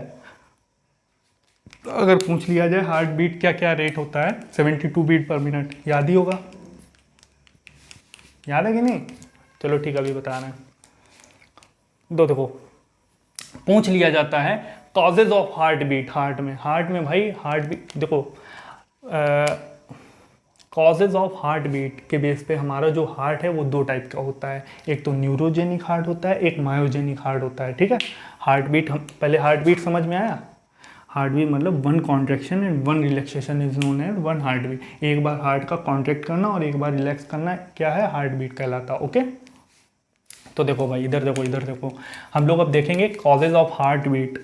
तो अगर पूछ लिया जाए हार्ट बीट क्या क्या रेट होता है, 72 बीट पर मिनट, याद ही होगा, याद है कि नहीं। चलो ठीक है, अभी बता रहे हैं। देखो पूछ लिया जाता है causes of heart beat, heart में भाई हार्ट बीट, देखो कॉजेज ऑफ हार्ट बीट के बेस पे हमारा जो हार्ट है वो 2 टाइप का होता है, एक तो न्यूरोजेनिक हार्ट होता है, एक मायोजेनिक हार्ट होता है, ठीक है। हार्ट बीट, हम पहले हार्ट बीट समझ में आया, हार्ट बीट मतलब one contraction and one relaxation is known as one heart beat. एक बार हार्ट का कॉन्ट्रैक्ट करना और एक बार रिलैक्स करना क्या है, हार्ट बीट कहलाता। ओके, तो देखो भाई इधर देखो, इधर देखो, हम लोग अब देखेंगे causes of heart beat,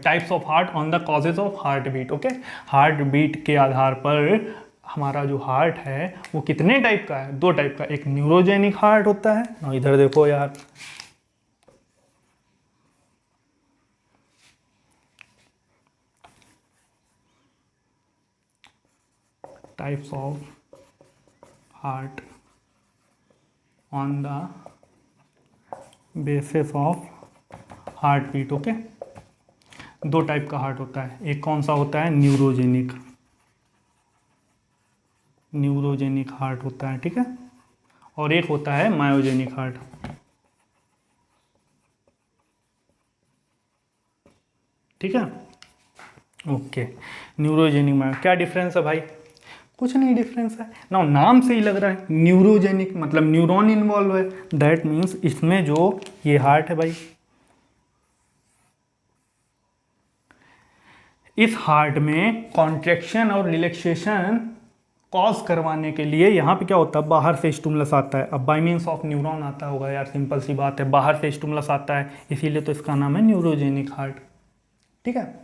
types of heart on the causes of heart beat. Okay, heart beat के आधार पर हमारा जो हार्ट है वो कितने टाइप का है, 2 टाइप का, एक न्यूरोजेनिक हार्ट होता है, और इधर देखो यार types of heart on the basis of heart beat. Okay, 2 type का हार्ट होता है, एक कौन सा होता है, न्यूरोजेनिक हार्ट होता है, ठीक है, और एक होता है मायोजेनिक हार्ट, ठीक है। ओके, न्यूरोजेनिक मायो, क्या डिफरेंस है भाई, कुछ नहीं डिफरेंस है ना, नाम से ही लग रहा है न्यूरोजेनिक मतलब न्यूरॉन इन्वॉल्व है, दैट मीन्स इसमें जो ये हार्ट है भाई, इस हार्ट में कॉन्ट्रैक्शन और रिलैक्सेशन कॉज करवाने के लिए यहाँ पे क्या होता है, बाहर से स्टिमुलस आता है। अब बाय मीन्स ऑफ न्यूरॉन आता होगा यार, सिंपल सी बात है, बाहर से स्टिमुलस आता है, इसीलिए तो इसका नाम है न्यूरोजेनिक हार्ट, ठीक है।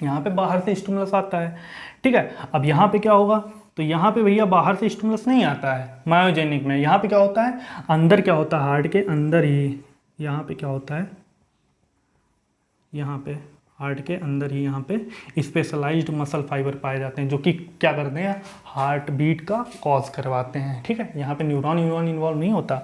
यहाँ पे बाहर से स्टिमुलस आता है, ठीक है। अब यहाँ पे क्या होगा, तो यहाँ पे भैया बाहर से स्टिमुलस नहीं आता है मायोजेनिक में, यहाँ पे क्या होता है, अंदर क्या होता है, हार्ट के अंदर ही, यहाँ पे क्या होता है, यहाँ पे हार्ट के अंदर ही यहाँ पे स्पेशलाइज्ड मसल फाइबर पाए जाते हैं, जो कि क्या करते हैं, हार्ट बीट का कॉज करवाते हैं, ठीक है। यहाँ पे न्यूरॉन इन्वॉल्व नहीं होता,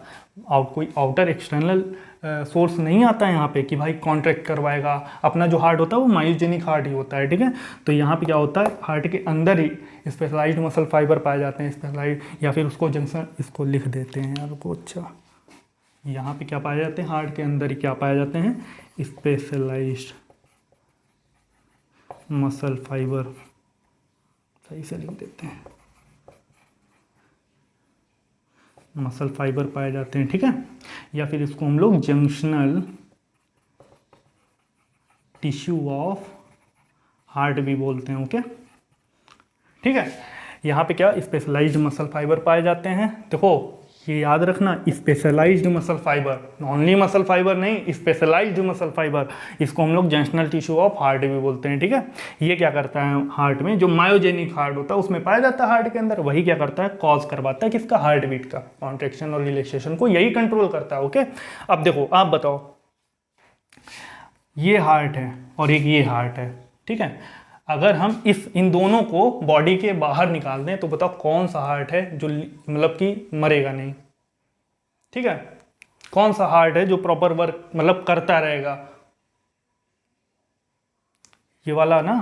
कोई आउटर एक्सटर्नल सोर्स नहीं आता है यहाँ पे कि भाई कॉन्ट्रैक्ट करवाएगा। अपना जो हार्ट होता है वो मायोजेनिक हार्ट ही होता है, ठीक है। तो यहाँ पे क्या होता है, हार्ट के अंदर ही स्पेशलाइज्ड मसल फाइबर पाए जाते हैं, स्पेशलाइज्ड, या फिर उसको जंक्शन, इसको लिख देते हैं यार को। अच्छा, यहाँ पे क्या पाए जाते हैं, हार्ट के अंदर ही क्या पाए जाते हैं, स्पेशलाइज्ड मसल फाइबर, सही से लिख देते हैं, मसल फाइबर पाए जाते हैं, ठीक है। या फिर इसको हम लोग जंक्शनल टिश्यू ऑफ हार्ट भी बोलते हैं, ओके, ठीक है। यहाँ पे क्या स्पेशलाइज्ड मसल फाइबर पाए जाते हैं। देखो ये याद रखना, specialised muscle fibre, only muscle fibre नहीं, स्पेशलाइज्ड मसल फाइबर, इसको हम लोग जंक्शनल टिश्यू ऑफ हार्ट भी बोलते हैं, ठीक है। ये क्या करता है, हार्ट में जो मायोजेनिक हार्ट होता है उसमें पाया जाता है हार्ट के अंदर, वही क्या करता है, कॉज करवाता है किसका, हार्ट बीट का, कॉन्ट्रैक्शन और रिलैक्सेशन को यही कंट्रोल करता है, ओके। अब देखो आप बताओ, ये हार्ट है और एक ये हार्ट है, ठीक है। अगर हम इन दोनों को बॉडी के बाहर निकाल दें तो बताओ कौन सा हार्ट है जो मतलब कि मरेगा नहीं, ठीक है। कौन सा हार्ट है जो प्रॉपर वर्क मतलब करता रहेगा, ये वाला ना।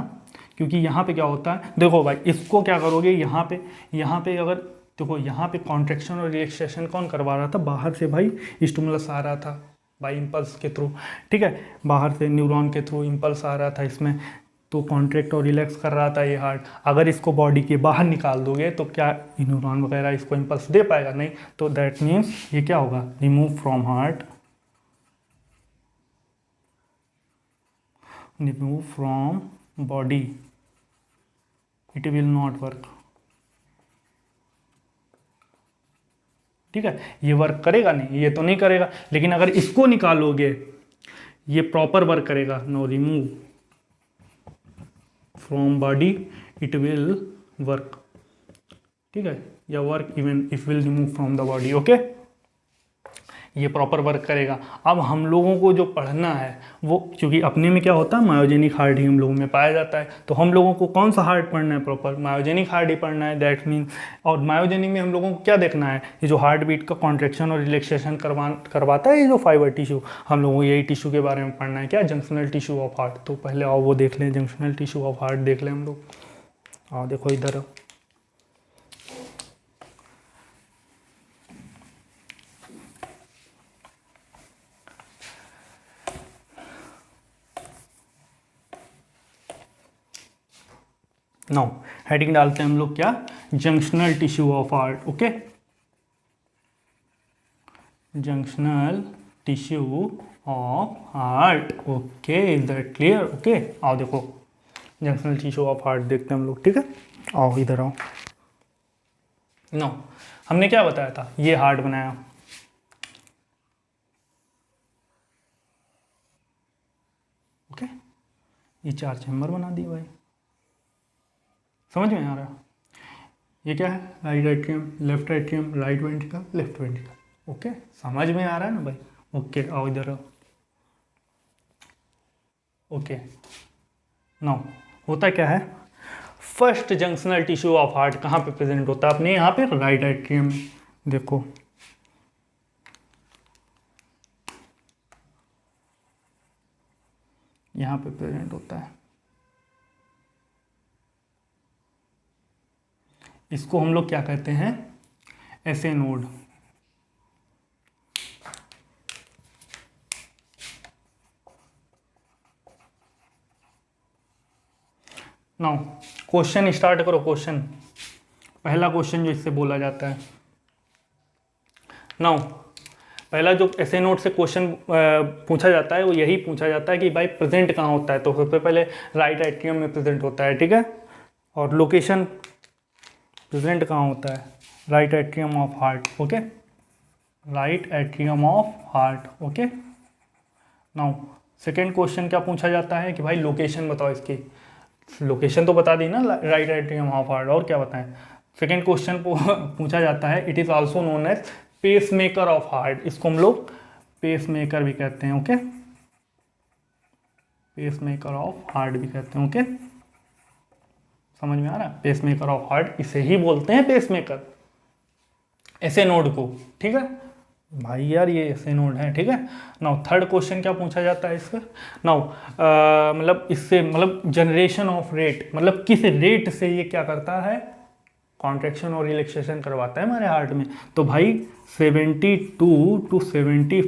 क्योंकि यहाँ पे क्या होता है, देखो भाई इसको क्या करोगे, यहाँ पे अगर देखो, यहाँ पे कॉन्ट्रैक्शन और रिलैक्सेशन कौन करवा रहा था, बाहर से भाई स्टिमुलस आ रहा था बाई इम्पल्स के थ्रू, ठीक है, बाहर से न्यूरॉन के थ्रू इम्पल्स आ रहा था इसमें, तो कॉन्ट्रैक्ट और रिलैक्स कर रहा था ये हार्ट। अगर इसको बॉडी के बाहर निकाल दोगे तो क्या न्यूरॉन वगैरह इसको इम्पल्स दे पाएगा, नहीं। तो दैट मीन्स ये क्या होगा, remove from heart, remove from body, it will not work, ठीक है। ये वर्क करेगा नहीं, ये तो नहीं करेगा, लेकिन अगर इसको निकालोगे ये प्रॉपर वर्क करेगा। No, remove from body it will work, ठीक है, या work even if will remove from the body, okay, ये प्रॉपर वर्क करेगा। अब हम लोगों को जो पढ़ना है वो, क्योंकि अपने में क्या होता है, मायोजेनिक हार्ट ही हम लोगों में पाया जाता है, तो हम लोगों को कौन सा हार्ट पढ़ना है, प्रॉपर मायोजेनिक हार्ट ही पढ़ना है, दैट मीन। और मायोजेनिक में हम लोगों को क्या देखना है, ये जो हार्ट बीट का कॉन्ट्रैक्शन और रिलैक्सेशन करवाता है, ये जो फाइबर टिश्यू, हम लोगों को यही टिश्यू के बारे में पढ़ना है, क्या, जंक्शनल टिश्यू ऑफ हार्ट। तो पहले आओ वो देख लें, जंक्शनल टिश्यू ऑफ हार्ट देख लें हम लोग। आओ देखो इधर, नो, हेडिंग डालते हैं हम लोग क्या, junctional tissue of heart, okay, junctional tissue of heart, okay, is that clear, okay. आओ देखो जंक्शनल टिश्यू ऑफ हार्ट देखते हैं हम लोग, ठीक है। आओ इधर आओ, नो, हमने क्या बताया था, ये हार्ट बनाया, ओके, ये 4 चैम्बर बना दिए भाई, समझ में आ रहा है। ये क्या है, right atrium, left atrium, right ventricle, left ventricle, okay, समझ में आ रहा है ना भाई, ओके। आओ इधर आओ, ओके। नाउ होता क्या है, first junctional tissue of heart कहाँ पे प्रेजेंट होता है, अपने यहाँ पे राइट एट्रियम में, देखो यहाँ पे प्रेजेंट होता है। इसको हम लोग क्या कहते हैं, एसे नोड। नाउ क्वेश्चन स्टार्ट करो, क्वेश्चन, पहला क्वेश्चन जो इससे बोला जाता है। नाउ पहला जो ऐसे नोट से क्वेश्चन पूछा जाता है वो यही पूछा जाता है कि भाई प्रेजेंट कहाँ होता है, तो सबसे पहले राइट एट्रियम में प्रेजेंट होता है, ठीक है। और लोकेशन प्रेजेंट कहाँ होता है, right atrium of heart, okay, right atrium of heart, okay. Now second question क्या पूछा जाता है कि भाई लोकेशन बताओ इसकी, लोकेशन तो बता दी ना, राइट एट्रियम ऑफ हार्ट, और क्या बताएं। सेकेंड क्वेश्चन पूछा जाता है, it is also known as pacemaker of heart, इसको हम लोग पेस मेकर भी कहते हैं, ओके, पेस मेकर ऑफ हार्ट भी कहते हैं, ओके, समझ में आ रहा है, पेस मेकर ऑफ हार्ट इसे ही बोलते हैं पेस मेकर, ऐसे नोड को, ठीक है। भाई यार ये ऐसे नोड है, ठीक है। नाउ थर्ड क्वेश्चन क्या पूछा जाता है इस पर, नाउ मतलब इससे मतलब जनरेशन ऑफ रेट, मतलब किस रेट से ये क्या करता है, कॉन्ट्रैक्शन और रिलैक्सेशन करवाता है हमारे हार्ट में। तो भाई 72 to 75